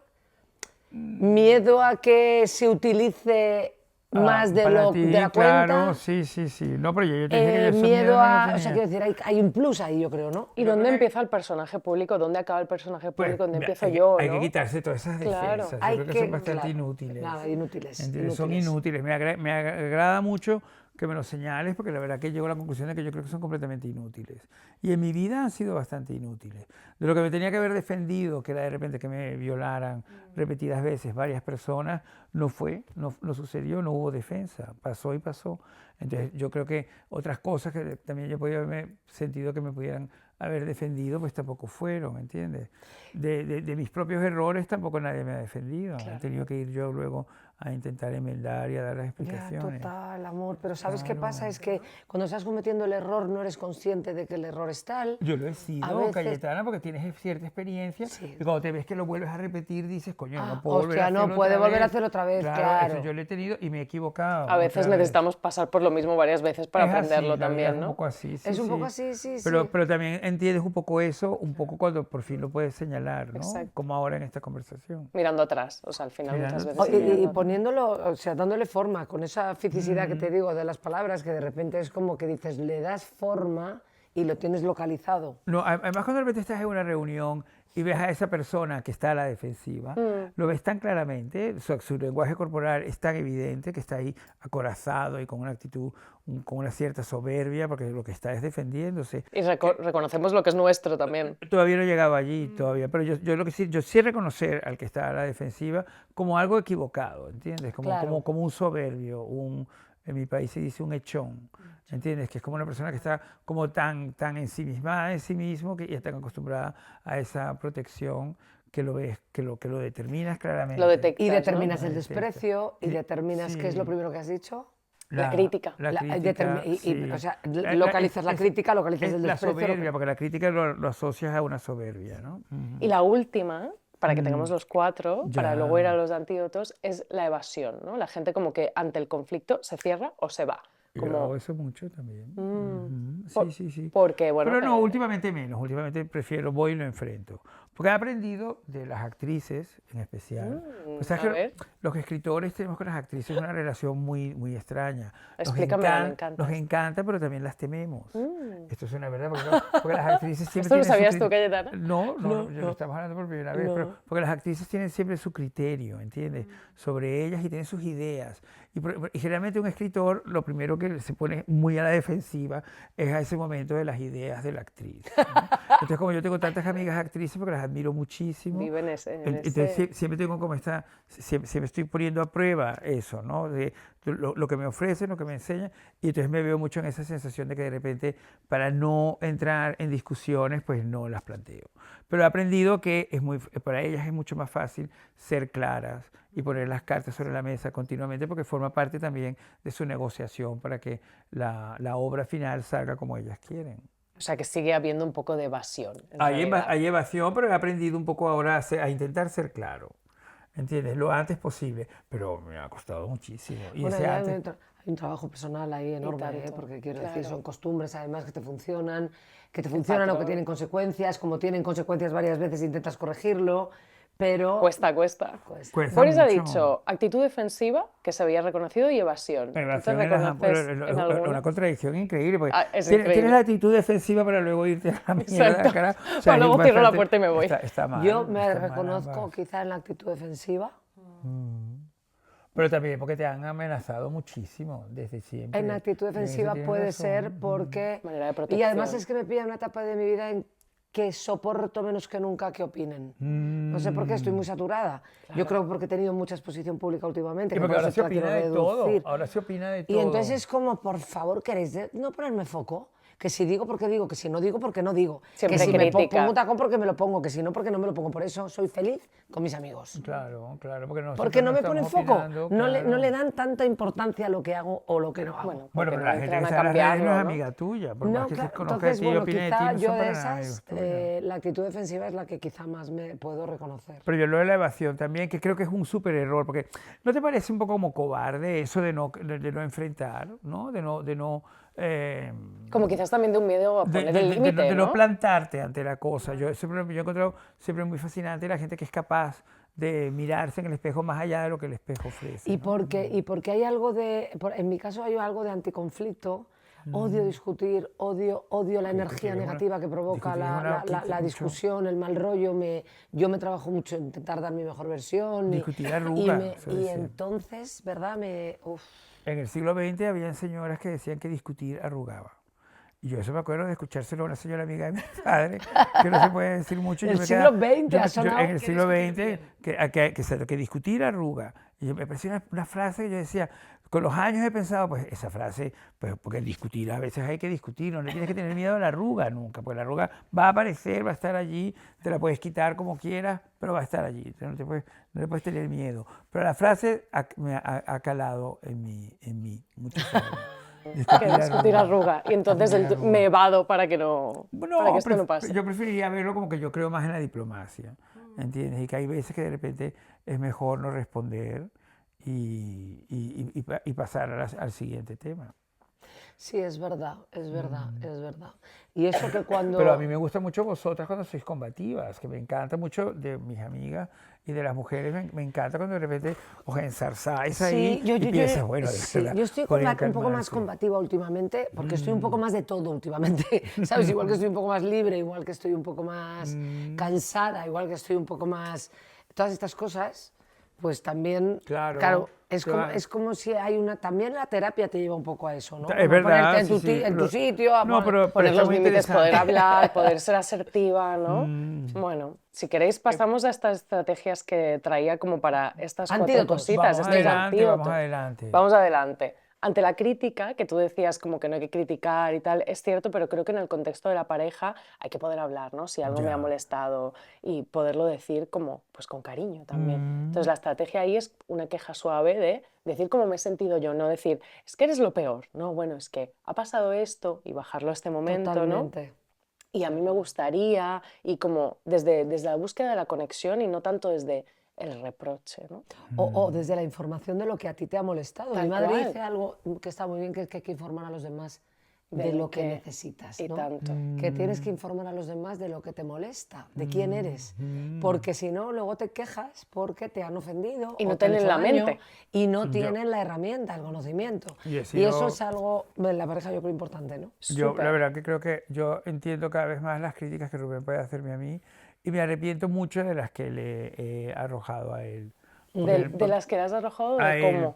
miedo a que se utilice más de para lo ti, de la claro, cuenta. sí. No, pero yo te dije que yo ese Miedo no lo a... O tenía. sea, quiero decir, hay un plus ahí, yo creo, ¿no? ¿Y dónde empieza el personaje público? ¿Dónde acaba el personaje Pues, público? ¿Dónde mira, empiezo hay, yo? hay ¿no? que quitarse todas esas Claro. defensas. Hay Yo creo que- que son bastante claro, inútiles. nada, inútiles, ¿Entiendes? Son inútiles. Me agrada mucho que me lo señales porque la verdad que llego a la conclusión de que yo creo que son completamente inútiles. Y en mi vida han sido bastante inútiles. De lo que me tenía que haber defendido, que era de repente que me violaran repetidas veces varias personas, no sucedió, no hubo defensa, pasó y pasó. Entonces yo creo que otras cosas que también yo podía haberme sentido que me pudieran haber defendido, pues tampoco fueron, ¿me entiendes? De mis propios errores tampoco nadie me ha defendido. Claro. He tenido que ir yo luego a intentar enmendar y a dar las Ya, explicaciones. total, amor. Pero ¿sabes qué Claro. pasa? Es que cuando estás cometiendo el error no eres consciente de que el error es tal. Yo lo he A sido, veces- Cayetana, porque tienes cierta experiencia Sí. y cuando te ves que lo vuelves a repetir dices, coño, Ah, no puedo volver a hostia, no hacerlo puede otra volver a vez. hacerlo otra vez, claro. Eso yo lo he tenido y me he equivocado. A veces otra vez. necesitamos pasar por lo mismo varias veces para Es así, aprenderlo la vida también, es un ¿no? poco así, sí, Es un sí. poco así, sí, Pero, sí. pero también entiendes un poco eso, un poco cuando por fin lo puedes señalar, ¿no? Exacto. Como ahora en esta conversación. Mirando atrás, o sea, al final Mirando muchas atrás. veces... Y mirando atrás. poniéndolo, o sea, dándole forma, con esa fisicidad que te digo de las palabras, que de repente es como que dices, le das forma y lo tienes localizado. No, además cuando de repente estás en una reunión y ves a esa persona que está a la defensiva, lo ves tan claramente, su lenguaje corporal es tan evidente que está ahí acorazado y con una actitud, con una cierta soberbia, porque lo que está es defendiéndose. Y reconocemos lo que es nuestro también. Todavía no he llegado allí, todavía, pero yo lo que sí, yo sí reconocer al que está a la defensiva como algo equivocado, ¿entiendes? Claro. Como un soberbio, en mi país se dice un echón, ¿entiendes? Que es como una persona que está como tan ensimismada en sí mismo que ya está acostumbrada a esa protección que lo ves, que lo determinas claramente. Lo detectas, Y ¿no? determinas el Detectas. desprecio y Y- determinas, ¿qué es lo sí. primero que has dicho? La crítica. La La- crítica, sí. o sea, localizas la crítica, localizas el la desprecio. soberbia, porque la crítica lo asocias a una soberbia, ¿no? Ujú. Y la última, para que tengamos los 4, para Ya. luego ir a los antídotos, es la evasión, ¿no? La gente como que ante el conflicto se cierra o se va. Yo Como, hago eso mucho también. Ujú. por- Sí, sí, sí. Porque, bueno... Pero no, últimamente menos, últimamente prefiero, voy y lo enfrento. Porque he aprendido de las actrices en especial. Pues, ¿sabes a que ver. los escritores tenemos con las actrices una relación muy, muy extraña. Explícame, me encanta Nos esto. encanta, pero también las tememos. Esto es una verdad, porque las actrices siempre ¿Esto lo tienen su sabías tú, cri- Cayetana? No, yo lo estamos hablando por primera vez, pero porque las actrices tienen siempre su criterio, ¿entiendes? Sobre ellas y tienen sus ideas. Y generalmente un escritor lo primero que se pone muy a la defensiva es a ese momento de las ideas de la actriz, ¿no? Entonces, como yo tengo tantas amigas actrices porque las admiro muchísimo, Vive en ese... entonces siempre tengo como esta, siempre estoy poniendo a prueba eso, ¿no? De lo que me ofrecen, lo que me enseñan, y entonces me veo mucho en esa sensación de que de repente, para no entrar en discusiones, pues no las planteo. Pero he aprendido que para ellas es mucho más fácil ser claras y poner las cartas sobre la mesa continuamente, porque forma parte también de su negociación para que la obra final salga como ellas quieren. O sea, que sigue habiendo un poco de evasión. en Hay realidad. evasión, pero he aprendido un poco ahora a intentar ser claro, ¿entiendes? Lo antes posible, pero me ha costado muchísimo. Y Bueno, ese ya antes, hay un trabajo personal ahí enorme, tanto, porque quiero decir, claro. son costumbres además que te funcionan o que tienen consecuencias, como tienen consecuencias varias veces intentas corregirlo, pero... Cuesta. Cuesta. cuesta Boris ha mucho. dicho actitud defensiva, que se había reconocido, y evasión. Pero ¿Tú te evasión es reconoces es en alguna? una contradicción increíble, porque Es tienes increíble. la actitud defensiva para luego irte a la mierda. Exacto. Cara. Para luego es cierro la bastante- puerta y me voy. Está mal, Yo me está mal reconozco ambas. quizá en la actitud defensiva. Pero también porque te han amenazado muchísimo desde siempre. En la actitud En eso defensiva tienes puede razón. ser porque... Manera de Y además protección. es que me pilla una etapa de mi vida en que soporto menos que nunca que opinen. No sé por qué, estoy muy saturada. Yo creo porque he tenido mucha exposición pública últimamente. Y que porque por ahora eso se la quiero opina de todo. reducir. Ahora se opina de Y todo. entonces es como, por favor, ¿queréis no ponerme foco? Que si digo, porque digo, que si no digo, porque no digo. Siempre que si me crítica. pongo un tacón, porque me lo pongo, que si no, porque no me lo pongo. Por eso soy feliz con mis amigos. Claro, porque no, Porque no me estamos ponen foco. opinando, No claro. le dan tanta importancia a lo que hago o lo que no hago. Bueno, Bueno, porque pero no la gente que entran a está en las redes no es cambiarlo, ¿no? amiga tuya. Por No, más que claro, se conozca de entonces, ti y bueno, opine de ti, quizá no yo son de para nada amigos esas, tuyos. la actitud defensiva es la que quizá más me puedo reconocer. Pero yo lo de la evasión también, que creo que es un súper error, porque ¿no te parece un poco como cobarde eso de no enfrentar, ¿no? Como quizás también de un miedo a poner el límite, de no ¿no? plantarte ante la cosa. Yo he encontrado siempre muy fascinante la gente que es capaz de mirarse en el espejo más allá de lo que el espejo ofrece. Y ¿no? porque hay algo en mi caso hay algo de anticonflicto, odio discutir, odio la energía es una- negativa que provoca discutir es una- la mucho. discusión, el mal rollo, yo me trabajo mucho en intentar dar mi mejor versión. Discutir arruga, se y dice. entonces, ¿verdad? Uf. En el siglo XX había señoras que decían que discutir arrugaba. Y yo eso me acuerdo de escuchárselo a una señora amiga de mi padre, que no se puede decir mucho. El Yo me siglo quedaba- XX yo ha me- sonado En el que siglo XX, que discutir arruga. Y me parecía una frase que yo decía, Con los años he pensado, pues esa frase, pues porque discutir, a veces hay que discutir, no le tienes que tener miedo a la arruga nunca, porque la arruga va a aparecer, va a estar allí, te la puedes quitar como quieras, pero va a estar allí, no le puedes tener miedo. Pero la frase me ha calado en mí muchos años. Que discutir arruga. Y entonces me evado para que para que esto no pase. Yo preferiría verlo como que yo creo más en la diplomacia, ¿entiendes? Y que hay veces que de repente es mejor no responder y pasar al siguiente tema. Sí, es verdad, es verdad, es verdad. Y eso que cuando... Pero a mí me gusta mucho vosotras cuando sois combativas, que me encanta mucho de mis amigas y de las mujeres, me encanta cuando de repente os ensarzáis ahí y piensas, bueno, sí, yo estoy un poco más combativa últimamente, porque estoy un poco más de todo últimamente, ¿sabes? Igual que estoy un poco más libre, igual que estoy un poco más cansada, igual que estoy un poco más... Todas estas cosas, pues también, claro es como si hay una... También la terapia te lleva un poco a eso, ¿no? Es verdad, ponerte en tu sitio, a poner los límites, poder hablar, poder ser asertiva, ¿no? Bueno, si queréis pasamos a estas estrategias que traía como para estas cuatro cositas. Vamos adelante. Vamos adelante. Ante la crítica, que tú decías como que no hay que criticar y tal, es cierto, pero creo que en el contexto de la pareja hay que poder hablar, ¿no? Si algo me ha molestado y poderlo decir como, pues con cariño también. Entonces la estrategia ahí es una queja suave de decir cómo me he sentido yo, no decir, es que eres lo peor, no, bueno, es que ha pasado esto y bajarlo a este momento, Totalmente. ¿no? Y a mí me gustaría, y como desde la búsqueda de la conexión y no tanto desde el reproche, ¿no? O desde la información de lo que a ti te ha molestado. Tal Mi madre cual. dice algo que está muy bien, que es que hay que informar a los demás de lo que necesitas, y ¿no? tanto. Que tienes que informar a los demás de lo que te molesta, de quién eres, porque si no, luego te quejas porque te han ofendido Y o no te han tienen hecho la daño mente. y no tienen la herramienta, el conocimiento. Y eso es algo en la pareja yo creo importante, ¿no? Yo la verdad que creo que yo entiendo cada vez más las críticas que Rubén puede hacerme a mí y me arrepiento mucho de las que le he arrojado a él. ¿De las que le has arrojado o de cómo?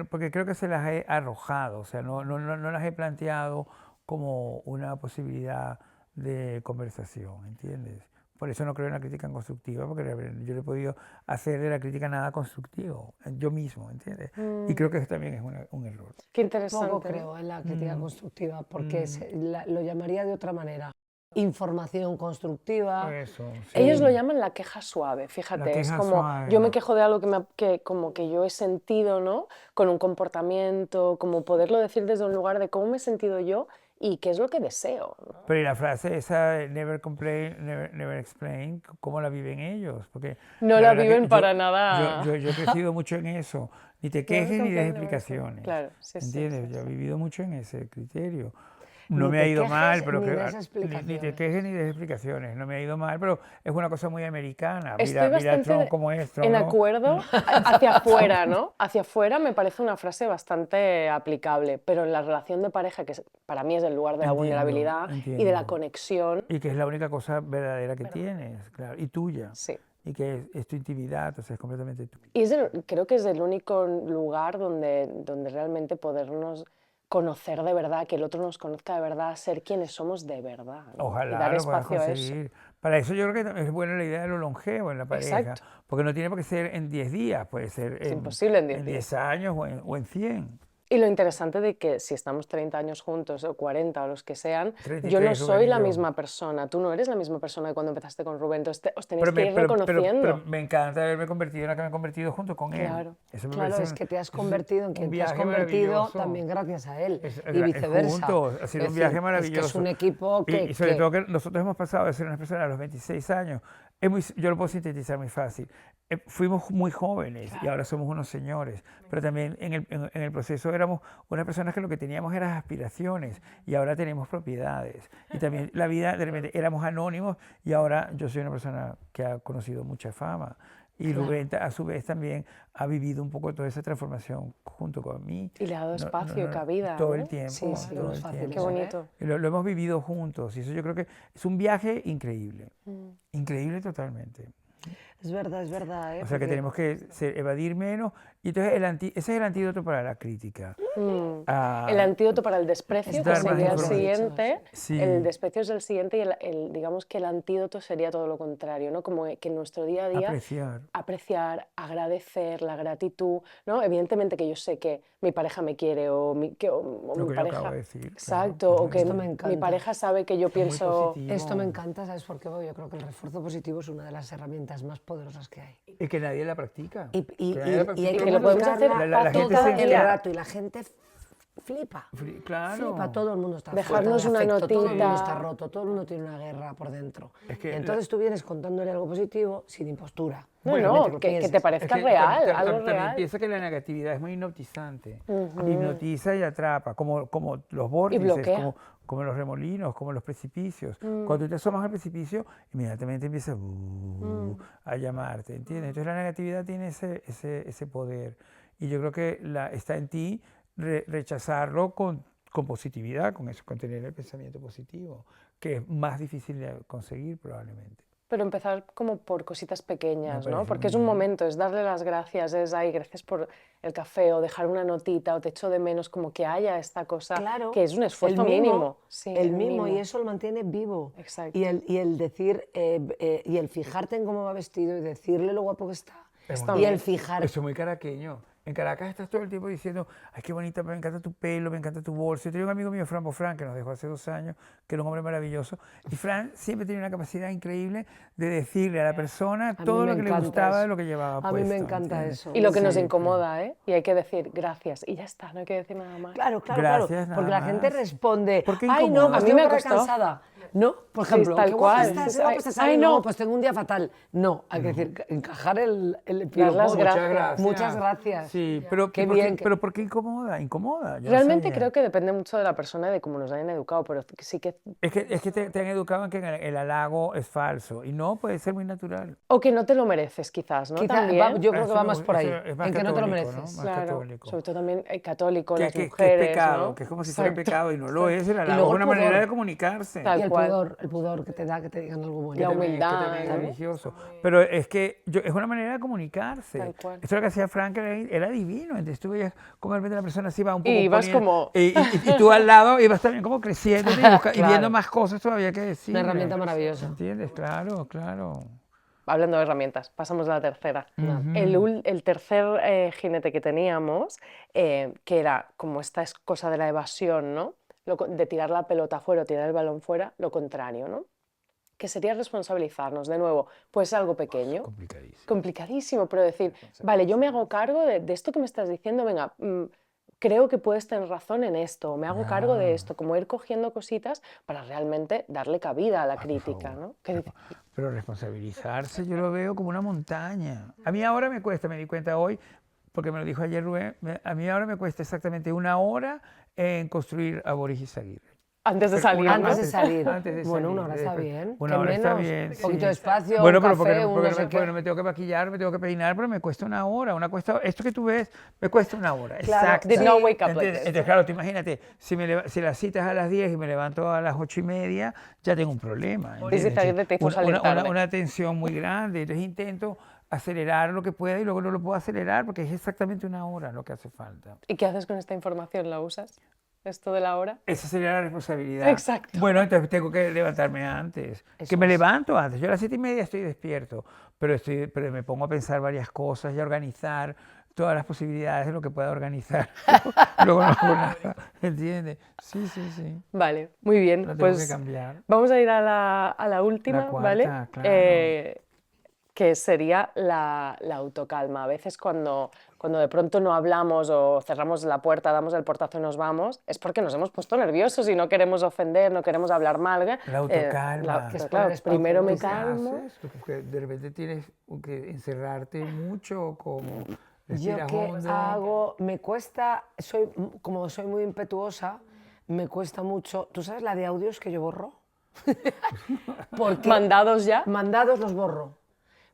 Porque creo que se las he arrojado, o sea, no las he planteado como una posibilidad de conversación, ¿entiendes? Por eso no creo en la crítica constructiva, porque yo le he podido hacer de la crítica nada constructivo, yo mismo, ¿entiendes? Y creo que eso también es un error. Qué interesante. Poco creo en la crítica constructiva, porque lo llamaría de otra manera. Información constructiva. Eso, sí. Ellos lo llaman la queja suave, fíjate, La es queja como suave. yo me quejo de algo como que yo he sentido, ¿no? Con un comportamiento, como poderlo decir desde un lugar de cómo me he sentido yo y qué es lo que deseo, ¿no? Pero y la frase esa de never complain, never explain, ¿cómo la viven ellos? Porque No la viven para nada. Yo he crecido mucho en eso. Ni te quejes ni des explicaciones. Claro, sí, ¿Entiendes? sí. Yo he vivido mucho en ese criterio. No Ni me ha te ido quejes mal, pero ni que des ni te explicaciones. quejes ni des explicaciones. No me ha ido mal, pero es una cosa muy americana. Estoy Mira Trump bastante como es Trump, en ¿no? acuerdo hacia afuera, ¿no? Hacia afuera me parece una frase bastante aplicable, pero en la relación de pareja, que para mí es el lugar de la vulnerabilidad y de la conexión. Y que es la única cosa verdadera que tienes, claro, y tuya. Sí. Y que es tu intimidad, o sea, es completamente tuya. Y creo que es el único lugar donde realmente podernos conocer de verdad, que el otro nos conozca de verdad, ser quienes somos de verdad, ¿no? Ojalá y dar lo puedas espacio a eso. conseguir. Para eso yo creo que es buena la idea de lo longevo en la pareja, Exacto. porque no tiene por qué ser en 10 días, puede ser Es imposible en 10 en días. 10 años o en 100. Y lo interesante de que si estamos 30 años juntos o 40 o los que sean, 33, yo no soy Rubén y la yo. misma persona, tú no eres la misma persona de cuando empezaste con Rubén, entonces os tenéis que ir reconociendo. Pero me encanta haberme convertido en la que me he convertido junto con él. Claro. Eso me Claro, parece es que te has eso es convertido en un quien te has viaje convertido maravilloso. también gracias a él Es y viceversa. juntos, ha sido Es un viaje decir, maravilloso. Es que es un equipo que... Y sobre todo que nosotros hemos pasado de ser unas personas a los 26 años. Yo lo puedo sintetizar muy fácil. Fuimos muy jóvenes y ahora somos unos señores, pero también en el proceso éramos unas personas que lo que teníamos eran aspiraciones y ahora tenemos propiedades. Y también la vida, de repente éramos anónimos y ahora yo soy una persona que ha conocido mucha fama. Y Rubén, a su vez, también ha vivido un poco toda esa transformación junto con mí. Y le ha dado espacio, cabida, todo ¿no? el tiempo. Sí, sí, todo no el es fácil tiempo. Qué bonito. Y lo hemos vivido juntos y eso yo creo que es un viaje increíble. Increíble totalmente. Es verdad, ¿eh? O sea que Porque tenemos que evadir menos. Y entonces ese es el antídoto para la crítica. Ah, El antídoto para el desprecio, Es que dar más sería el información. siguiente. Sí. El desprecio es el siguiente y digamos que el antídoto sería todo lo contrario, ¿no? Como que en nuestro día a día Apreciar. agradecer, la gratitud, ¿no? Evidentemente que yo sé que mi pareja me quiere o mi Lo que yo pareja... acabo de decir, Exacto, claro. o que Esto me mi encanta. pareja sabe que yo Es muy pienso... positivo. esto me encanta, ¿sabes por qué? Porque yo creo que el refuerzo positivo es una de las herramientas más poderosas que hay. Y que nadie la practica. Y Que nadie la hay practica. que lo podemos hacer La gente todo se el enfría. rato y la gente flipa. Claro. Flipa, todo el mundo está Dejarnos falta de una afecto, todo el mundo notita. está roto, todo el mundo tiene una guerra por dentro. Es que y entonces tú vienes contándole algo positivo sin impostura. No, Realmente no, lo que pienses. te parezca Es que real, también algo también real. piensa que la negatividad es muy hipnotizante. Hipnotiza y atrapa, como los vórtices, bloquea. como los remolinos, como los precipicios. Cuando tú te asomas al precipicio, inmediatamente empieza a llamarte, ¿entiendes? Entonces la negatividad tiene ese poder. Y yo creo que está en ti rechazarlo con positividad, con eso, con tener el pensamiento positivo, que es más difícil de conseguir probablemente. Pero empezar como por cositas pequeñas, Me ¿no? parece Porque muy es un bien. momento, es darle las gracias, es, ay, gracias por el café, o dejar una notita, o te echo de menos, como que haya esta cosa, Claro, que es un esfuerzo el mínimo. Sí, el mimo, y eso lo mantiene vivo. Exacto. Y el decir, y el fijarte en cómo va vestido y decirle lo guapo que está. Es Y el fijar. Eso es muy caraqueño. En Caracas estás todo el tiempo diciendo, ay, qué bonita, me encanta tu pelo, me encanta tu bolso. Yo tenía un amigo mío, Fran Bofran, que nos dejó hace 2 años, que era un hombre maravilloso. Y Fran siempre tenía una capacidad increíble de decirle a la persona mí todo me lo que le encanta gustaba de eso. lo que llevaba A mí puesto. me encanta ¿entiendes? eso. Y lo que nos Sí, incomoda, ¿eh? Y hay que decir gracias, y ya está, no hay que decir nada más. Claro, Gracias, porque nada la gente más. responde, ¿Por qué ay no, incomoda? pues A mí tengo me cara costó. cansada. No, por Sí, ejemplo, tal qué guapa cual. estás, Dices, qué guapa ay, estás. ay, Ay, no. no, pues tengo un día fatal. No, hay que decir, encajar el Dar piropo. las Muchas gracias. Muchas gracias. Sí, pero, Qué ¿por bien. pero ¿por qué incomoda? Incomoda. Yo no Realmente sabía. creo que depende mucho de la persona y de cómo nos hayan educado, pero sí que... Es que te han educado en que el halago es falso. Y no, puede ser muy natural. O que no te lo mereces, quizás, ¿no? Quizá, También. yo creo que Eso va me más gusta, por ahí, eso es más en que no te lo católico, ¿no? mereces. Más Claro, católico. sobre todo también católico, Que, las que es mujeres, pecado, ¿no? que es como si fuera Exacto. pecado y no lo es. El halago luego es el una manera pudor. de comunicarse. Tal Y el cual. pudor que te da que te digan algo bueno. La Que también- humildad, que también es ¿no? religioso. Pero es que es una manera de comunicarse. Tal cual. Esto es lo que hacía Frank, era divino. Entonces tú veías cómo de repente la persona se iba un poco Y ibas como- y tú al lado ibas también como creciendo y Claro. viendo más cosas todavía que decir. Una herramienta maravillosa. ¿Entiendes? Claro, claro. Hablando de herramientas, pasamos a la tercera. El tercer jinete que teníamos, que era como esta cosa de la evasión, ¿no? De tirar la pelota fuera o tirar el balón fuera, lo contrario, ¿no? Que sería responsabilizarnos, de nuevo, pues algo pequeño, Complicadísimo. complicadísimo, pero decir, vale, yo me hago cargo de esto que me estás diciendo, venga, creo que puedes tener razón en esto, o me hago cargo de esto, como ir cogiendo cositas para realmente darle cabida a la crítica, ¿no? Pero responsabilizarse yo lo veo como una montaña. A mí ahora me cuesta, me di cuenta hoy, porque me lo dijo ayer Rubén, a mí ahora me cuesta exactamente 1 hora en construir a Boris Izaguirre. Antes de Pero salir, una- ¿no? Antes de salir. Antes de Bueno, salir, 1 hora está después. bien. 1 ¿Qué hora está menos? bien, Un sí. poquito de espacio, Bueno, un pero café, un no sé porque qué. no me tengo que maquillar, me tengo que peinar, pero me cuesta 1 hora. Esto que tú ves me cuesta 1 hora. Claro, Exacto. did not wake up like ¿Entiendes? this. Entonces, claro, tú imagínate, si la cita es a las 10 y me levanto a las 8:30, ya tengo un problema. Dice Izaguirre, te hizo salir tarde. Una tensión muy grande. Entonces intento acelerar lo que pueda y luego no lo puedo acelerar porque es exactamente 1 hora lo que hace falta. ¿Y qué haces con esta información? ¿La usas? ¿Esto de la hora? Esa sería la responsabilidad. Exacto. Bueno, entonces tengo que levantarme antes. Eso Me es. levanto antes. Yo a las 7:30 estoy despierto, pero me pongo a pensar varias cosas y a organizar todas las posibilidades de lo que pueda organizar. Luego no hago nada, ¿entiendes? Sí, sí, sí. Vale, muy bien. Lo tengo Pues que cambiar. vamos a ir a la última, La cuarta, ¿vale? claro. Que sería la autocalma. A veces cuando de pronto no hablamos o cerramos la puerta, damos el portazo y nos vamos, es porque nos hemos puesto nerviosos y no queremos ofender, no queremos hablar mal. La autocalma. Que es claro, poner espacio. primero me ¿Qué calmo. haces? Porque de repente tienes que encerrarte mucho, como Yo respiras qué hondo. hago, me cuesta, como soy muy impetuosa, me cuesta mucho. ¿Tú sabes la de audios que yo borro? Porque Mandados ya. mandados los borro.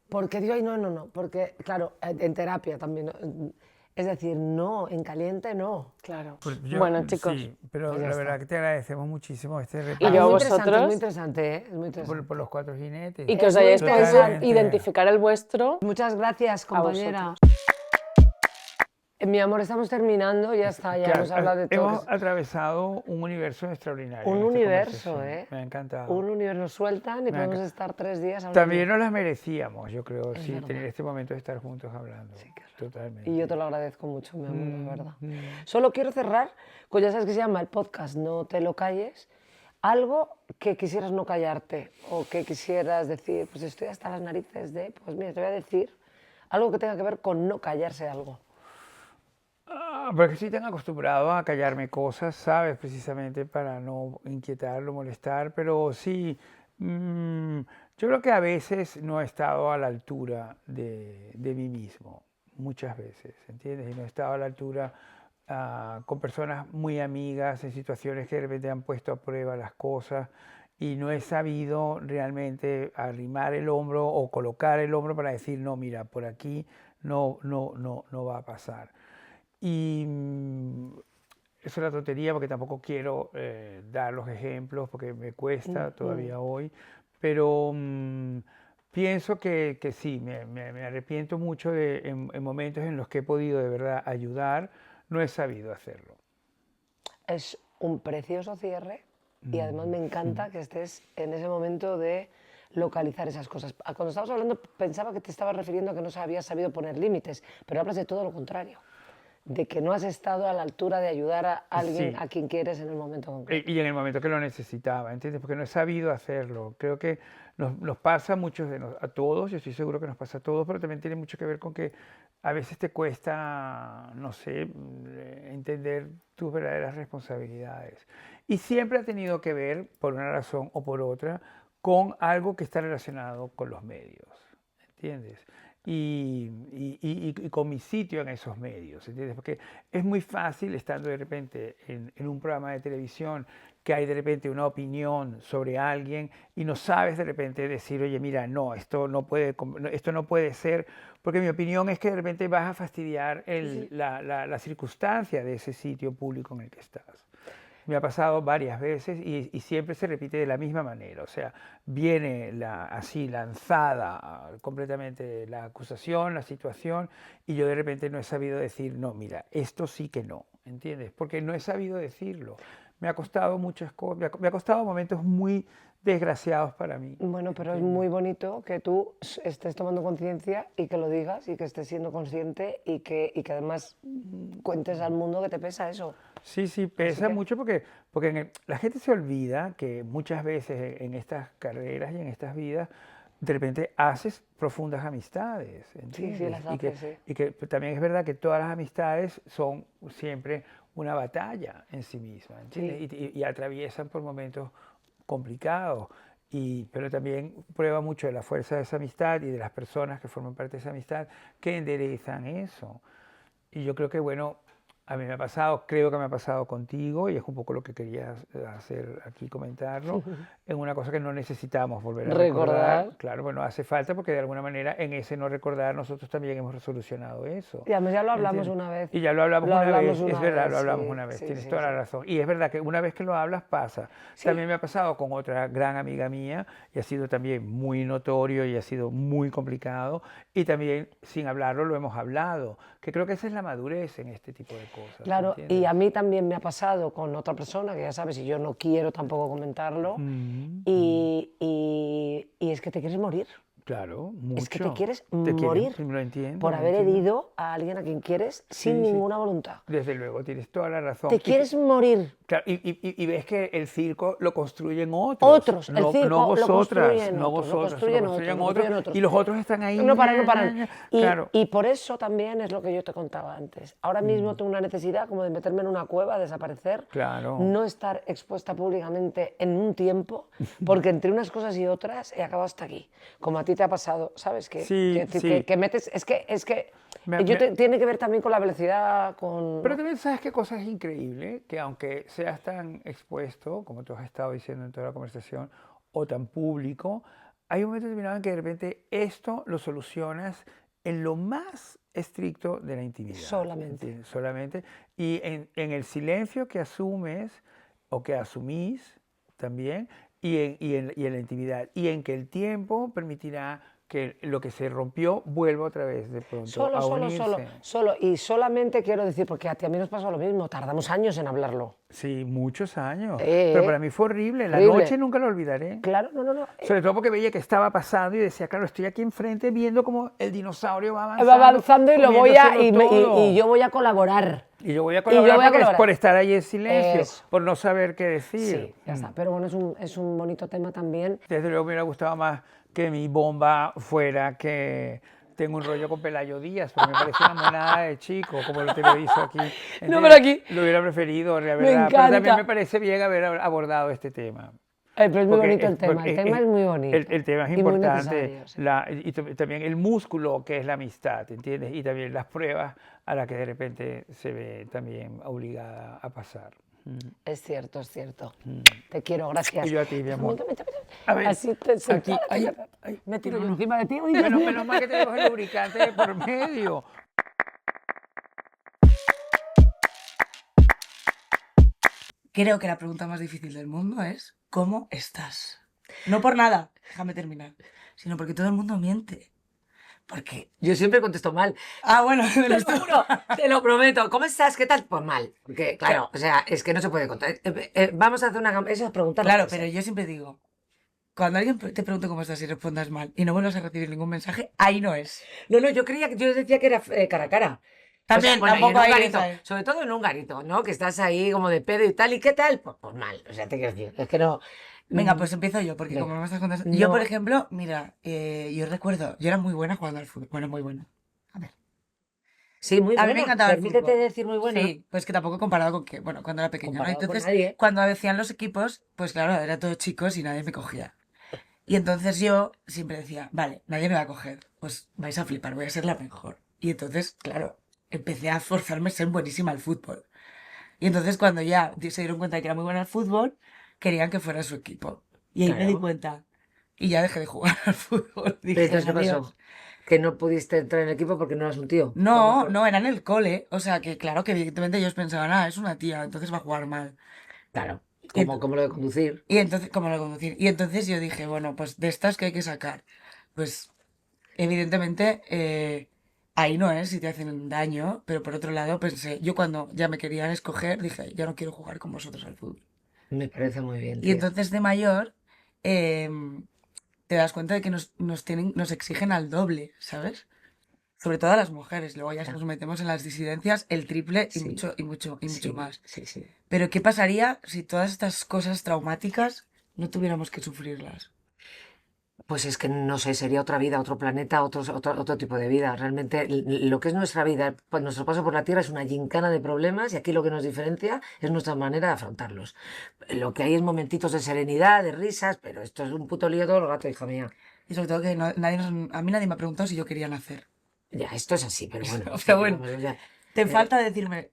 Porque digo, ay, no, porque, claro, en terapia también, Es decir, no, en caliente no. Claro. Pues Bueno, chicos. Sí, pero pues ya la está. verdad que te agradecemos muchísimo este Y repaso yo a Es vosotros. muy interesante, ¿eh? Es muy interesante. por los cuatro jinetes. Y que os Es muy hayáis podido interesante. identificar el vuestro. Muchas gracias, compañera. vosotros. Mi amor, estamos terminando, ya está, ya Claro, hemos hablado de todo. hemos atravesado un universo extraordinario. Un en esta universo, conversación. Me ha encantado. Un universo sueltan y Me podemos encanta. estar 3 días hablando. También nos las merecíamos, yo creo, sí, verdad. tener este momento de estar juntos hablando. Totalmente. Y yo te lo agradezco mucho, mi amor, Mm, la verdad. Solo quiero cerrar con, ya sabes que se llama el podcast No te lo calles, algo que quisieras no callarte o que quisieras decir, pues estoy hasta las narices de, pues mira, te voy a decir algo que tenga que ver con no callarse algo. Porque estoy tan acostumbrado a callarme cosas, ¿sabes? Precisamente para no inquietarlo, molestar, pero sí, yo creo que a veces no he estado a la altura de mí mismo, muchas veces, ¿entiendes? Y no he estado a la altura con personas muy amigas en situaciones que de repente han puesto a prueba las cosas y no he sabido realmente arrimar el hombro o colocar el hombro para decir, no, mira, por aquí no va a pasar. Y es una tontería porque tampoco quiero dar los ejemplos porque me cuesta todavía hoy, pero pienso que sí, me arrepiento mucho en momentos en los que he podido de verdad ayudar, no he sabido hacerlo. Es un precioso cierre y además me encanta que estés en ese momento de localizar esas cosas. Cuando estabas hablando pensaba que te estabas refiriendo a que no habías sabido poner límites, pero hablas de todo lo contrario, de que no has estado a la altura de ayudar a alguien Sí. a quien quieres en el momento concreto. Y en el momento que lo necesitaba, ¿entiendes? Porque no he sabido hacerlo. Creo que nos pasa a muchos a todos, yo estoy seguro que nos pasa a todos, pero también tiene mucho que ver con que a veces te cuesta, no sé, entender tus verdaderas responsabilidades. Y siempre ha tenido que ver, por una razón o por otra, con algo que está relacionado con los medios, ¿entiendes? Y con mi sitio en esos medios, ¿entiendes? Porque es muy fácil estando de repente en un programa de televisión que hay de repente una opinión sobre alguien y no sabes de repente decir, oye, mira, no, esto no puede ser, porque mi opinión es que de repente vas a fastidiar la circunstancia de ese sitio público en el que estás. Me ha pasado varias veces y siempre se repite de la misma manera. O sea, viene así lanzada completamente la acusación, la situación, y yo de repente no he sabido decir, no, mira, esto sí que no, ¿entiendes? Porque no he sabido decirlo. Me ha costado muchas cosas, me ha costado momentos muy desgraciados para mí. Bueno, pero es muy bonito que tú estés tomando conciencia y que lo digas y que estés siendo consciente y que además cuentes al mundo que te pesa eso. Sí, sí, pesa mucho porque la gente se olvida que muchas veces en estas carreras y en estas vidas, de repente haces profundas amistades, ¿entiendes? Sí, las haces, sí. Y que también es verdad que todas las amistades son siempre una batalla en sí misma, ¿entiendes? Y atraviesan por momentos complicados, pero también prueba mucho de la fuerza de esa amistad y de las personas que forman parte de esa amistad que enderezan eso. Y yo creo que, bueno, a mí me ha pasado, creo que me ha pasado contigo, y es un poco lo que quería hacer aquí, comentarlo, en una cosa que no necesitamos volver a recordar. Claro, bueno, hace falta porque de alguna manera en ese no recordar nosotros también hemos resolucionado eso. Y además ya lo hablamos una vez. Y ya lo hablamos una vez, es verdad, lo hablamos sí, una vez, sí, tienes sí, toda la sí. razón. Y es verdad que una vez que lo hablas pasa. Sí. También me ha pasado con otra gran amiga mía y ha sido también muy notorio y ha sido muy complicado. Y también sin hablarlo lo hemos hablado, que creo que esa es la madurez en este tipo de cosas. Claro, ¿entiendes? y a mí también me ha pasado con otra persona, que ya sabes, y yo no quiero tampoco comentarlo, y es que te quieres morir. Claro, mucho. Es que te quieres Te morir lo entiendo, por lo haber entiendo. herido a alguien a quien quieres sin Sí, sí. ninguna voluntad. Desde luego, tienes toda la razón. Te quieres morir. Claro, y ves que el circo lo construyen otros. Otros, el no, circo no vosotras, lo construyen no otros, vosotros, lo construyen otros. Y los otros están ahí. No paran, no paran. Claro. Y por eso también es lo que yo te contaba antes. Ahora mismo tengo una necesidad como de meterme en una cueva, desaparecer, Claro. no estar expuesta públicamente en un tiempo, porque entre unas cosas y otras he acabado hasta aquí. Como a ti te ha pasado, ¿sabes? Que metes... Es que tiene que ver también con la velocidad, con... Pero también sabes qué cosa es increíble, que aunque seas tan expuesto, como tú has estado diciendo en toda la conversación, o tan público, hay un momento determinado en que de repente esto lo solucionas en lo más estricto de la intimidad. Solamente. ¿Entiendes? Solamente. Y en el silencio que asumes o que asumís también, y en la intimidad. Y en que el tiempo permitirá que lo que se rompió vuelva otra vez de pronto a unirse. Solo. Y solamente quiero decir, porque a mí nos pasó lo mismo, tardamos años en hablarlo. Sí, muchos años. Pero para mí fue horrible. La horrible. noche nunca lo olvidaré. Claro, no. Sobre todo porque veía que estaba pasando y decía, claro, estoy aquí enfrente viendo cómo el dinosaurio va Va avanzando y yo voy comiéndoselo a colaborar. Y yo voy a colaborar por estar ahí en silencio, Eso. por no saber qué decir. Sí, ya está. Pero bueno, es un bonito tema también. Desde luego me hubiera gustado más que mi bomba fuera que tengo un rollo con Pelayo Díaz, porque me parece una monada de chico, como te lo hizo aquí. No, pero aquí... Lo hubiera preferido, la Me verdad. encanta. Pero también me parece bien haber abordado este tema. Pero es muy Porque bonito el tema. El tema es muy bonito. El tema es y muy importante. necesario, sí. Y también el músculo que es la amistad, ¿entiendes? Y también las pruebas a las que de repente se ve también obligada a pasar. Es cierto. Te quiero, gracias. Y yo a ti, mi amor. Vete. A ver, Así te aquí, me tiro yo encima de ti. menos mal que tenemos el lubricante de por medio. Creo que la pregunta más difícil del mundo es ¿cómo estás? No por nada, déjame terminar, sino porque todo el mundo miente. Porque... Yo siempre contesto mal. bueno, Te lo juro, te lo prometo. ¿Cómo estás? ¿Qué tal? Pues mal. Porque, claro, o sea, es que no se puede contar. Vamos a hacer una... Esa es preguntar. Claro, pero yo siempre digo, cuando alguien te pregunte cómo estás y respondas mal y no vuelvas a recibir ningún mensaje, ahí no es. No, yo decía que era cara a cara. También, bueno, tampoco y en un hay garito, esa, sobre todo en un garito, ¿no? Que estás ahí como de pedo y tal, ¿y qué tal? Pues mal, o sea, te quiero decir, es que no... Venga, pues empiezo yo, porque Venga. como no me estás contando... No. Yo, por ejemplo, mira, yo recuerdo, yo era muy buena jugando al fútbol. Bueno, muy buena. A ver. Sí, muy A mí buena. me encantaba el Permítete fútbol. decir muy buena. Sí, pues que tampoco comparado con que, bueno, cuando era pequeña, ¿no? Comparado con Entonces, nadie. cuando decían los equipos, pues claro, era todo chicos y nadie me cogía. Y entonces yo siempre decía, vale, nadie me va a coger, pues vais a flipar, voy a ser la mejor. Y entonces, claro, empecé a forzarme a ser buenísima al fútbol. Y entonces cuando ya se dieron cuenta de que era muy buena al fútbol, querían que fuera su equipo. Y ahí me di cuenta. Y ya dejé de jugar al fútbol. Dije, Pero entonces, ¿qué "Adiós". pasó? Que no pudiste entrar en el equipo porque no eras un tío. No, era en el cole. O sea, que claro, que evidentemente ellos pensaban, es una tía, entonces va a jugar mal. Claro, Y como lo de conducir. Y entonces, como lo de conducir. Y entonces yo dije, bueno, pues de estas que hay que sacar. Pues, evidentemente, ahí no es si te hacen daño, pero por otro lado pensé, yo cuando ya me querían escoger, dije, yo no quiero jugar con vosotros al fútbol. Me parece muy bien, Y tío. entonces de mayor, te das cuenta de que nos exigen al doble, ¿sabes? Sobre todo a las mujeres. Luego ya si nos metemos en las disidencias, el triple y Sí. mucho más. Sí. Pero ¿qué pasaría si todas estas cosas traumáticas no tuviéramos que sufrirlas? Pues es que no sé, sería otra vida, otro planeta, otro tipo de vida. Realmente lo que es nuestra vida, pues nuestro paso por la Tierra es una gincana de problemas y aquí lo que nos diferencia es nuestra manera de afrontarlos. Lo que hay es momentitos de serenidad, de risas, pero esto es un puto lío todo el rato, hija mía. Y sobre todo que a mí nadie me ha preguntado si yo quería nacer. Ya, esto es así, pero bueno. Pero bueno, ya. te falta decirme,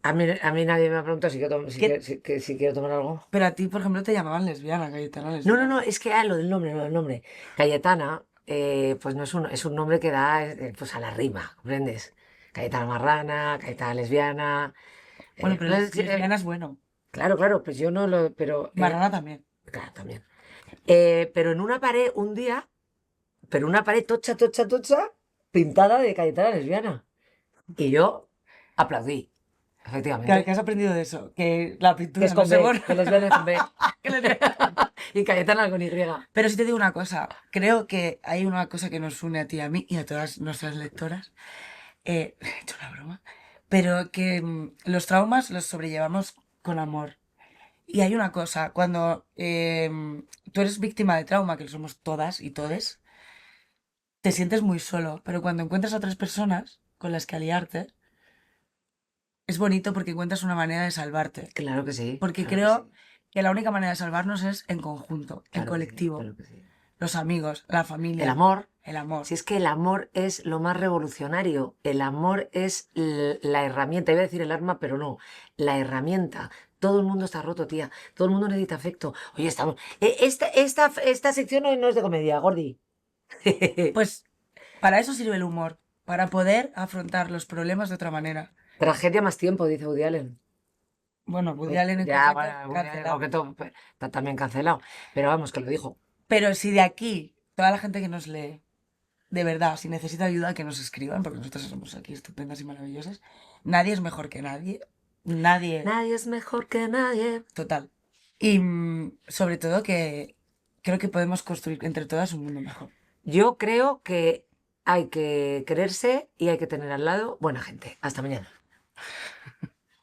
A mí nadie me ha preguntado si quiero tomar algo. pero a ti, por ejemplo, te llamaban lesbiana, Cayetana lesbiana. No, es que lo del nombre. Cayetana, pues no es un nombre que da pues a la rima, ¿comprendes? Cayetana marrana, Cayetana lesbiana. Bueno, pero lesbiana es bueno. Claro, pues yo no lo. Pero, Marrana también. claro, también. Pero en una pared, un día, una pared tocha, pintada de Cayetana lesbiana. Y yo aplaudí, efectivamente. ¿Qué has aprendido de eso? Que la pintura Que es no con se B, borra. que lesbiana es con B. Que lesbiana- Y Cayetana con Y. Pero sí te digo una cosa, creo que hay una cosa que nos une a ti y a mí y a todas nuestras lectoras. He hecho una broma, pero que los traumas los sobrellevamos con amor. Y hay una cosa, cuando tú eres víctima de trauma, que lo somos todas y todes, te sientes muy solo, pero cuando encuentras a otras personas con las que aliarte, es bonito porque encuentras una manera de salvarte. Claro que sí. Porque claro creo que sí. que la única manera de salvarnos es en conjunto, en Claro que sí, colectivo. claro que sí. Los amigos, la familia. El amor. El amor. Si es que el amor es lo más revolucionario, el amor es la herramienta, iba a decir el arma, pero no, la herramienta. Todo el mundo está roto, tía. Todo el mundo necesita afecto. Oye, estamos. Esta sección hoy no es de comedia, Gordi. Pues Para eso sirve el humor, para poder afrontar los problemas de otra manera. Tragedia más tiempo, dice Woody Allen. Bueno, Woody Allen en Ya, concreto, bueno, Woody Allen en cancelado. concreto, está también cancelado. Pero vamos, que lo dijo. Pero si de aquí, toda la gente que nos lee, de verdad, si necesita ayuda, que nos escriban, porque nosotros somos aquí estupendas y maravillosas. Nadie es mejor que nadie. Nadie. Nadie es mejor que nadie. Total. Y sobre todo que creo que podemos construir entre todas un mundo mejor. Yo creo que hay que quererse y hay que tener al lado buena gente. Hasta mañana.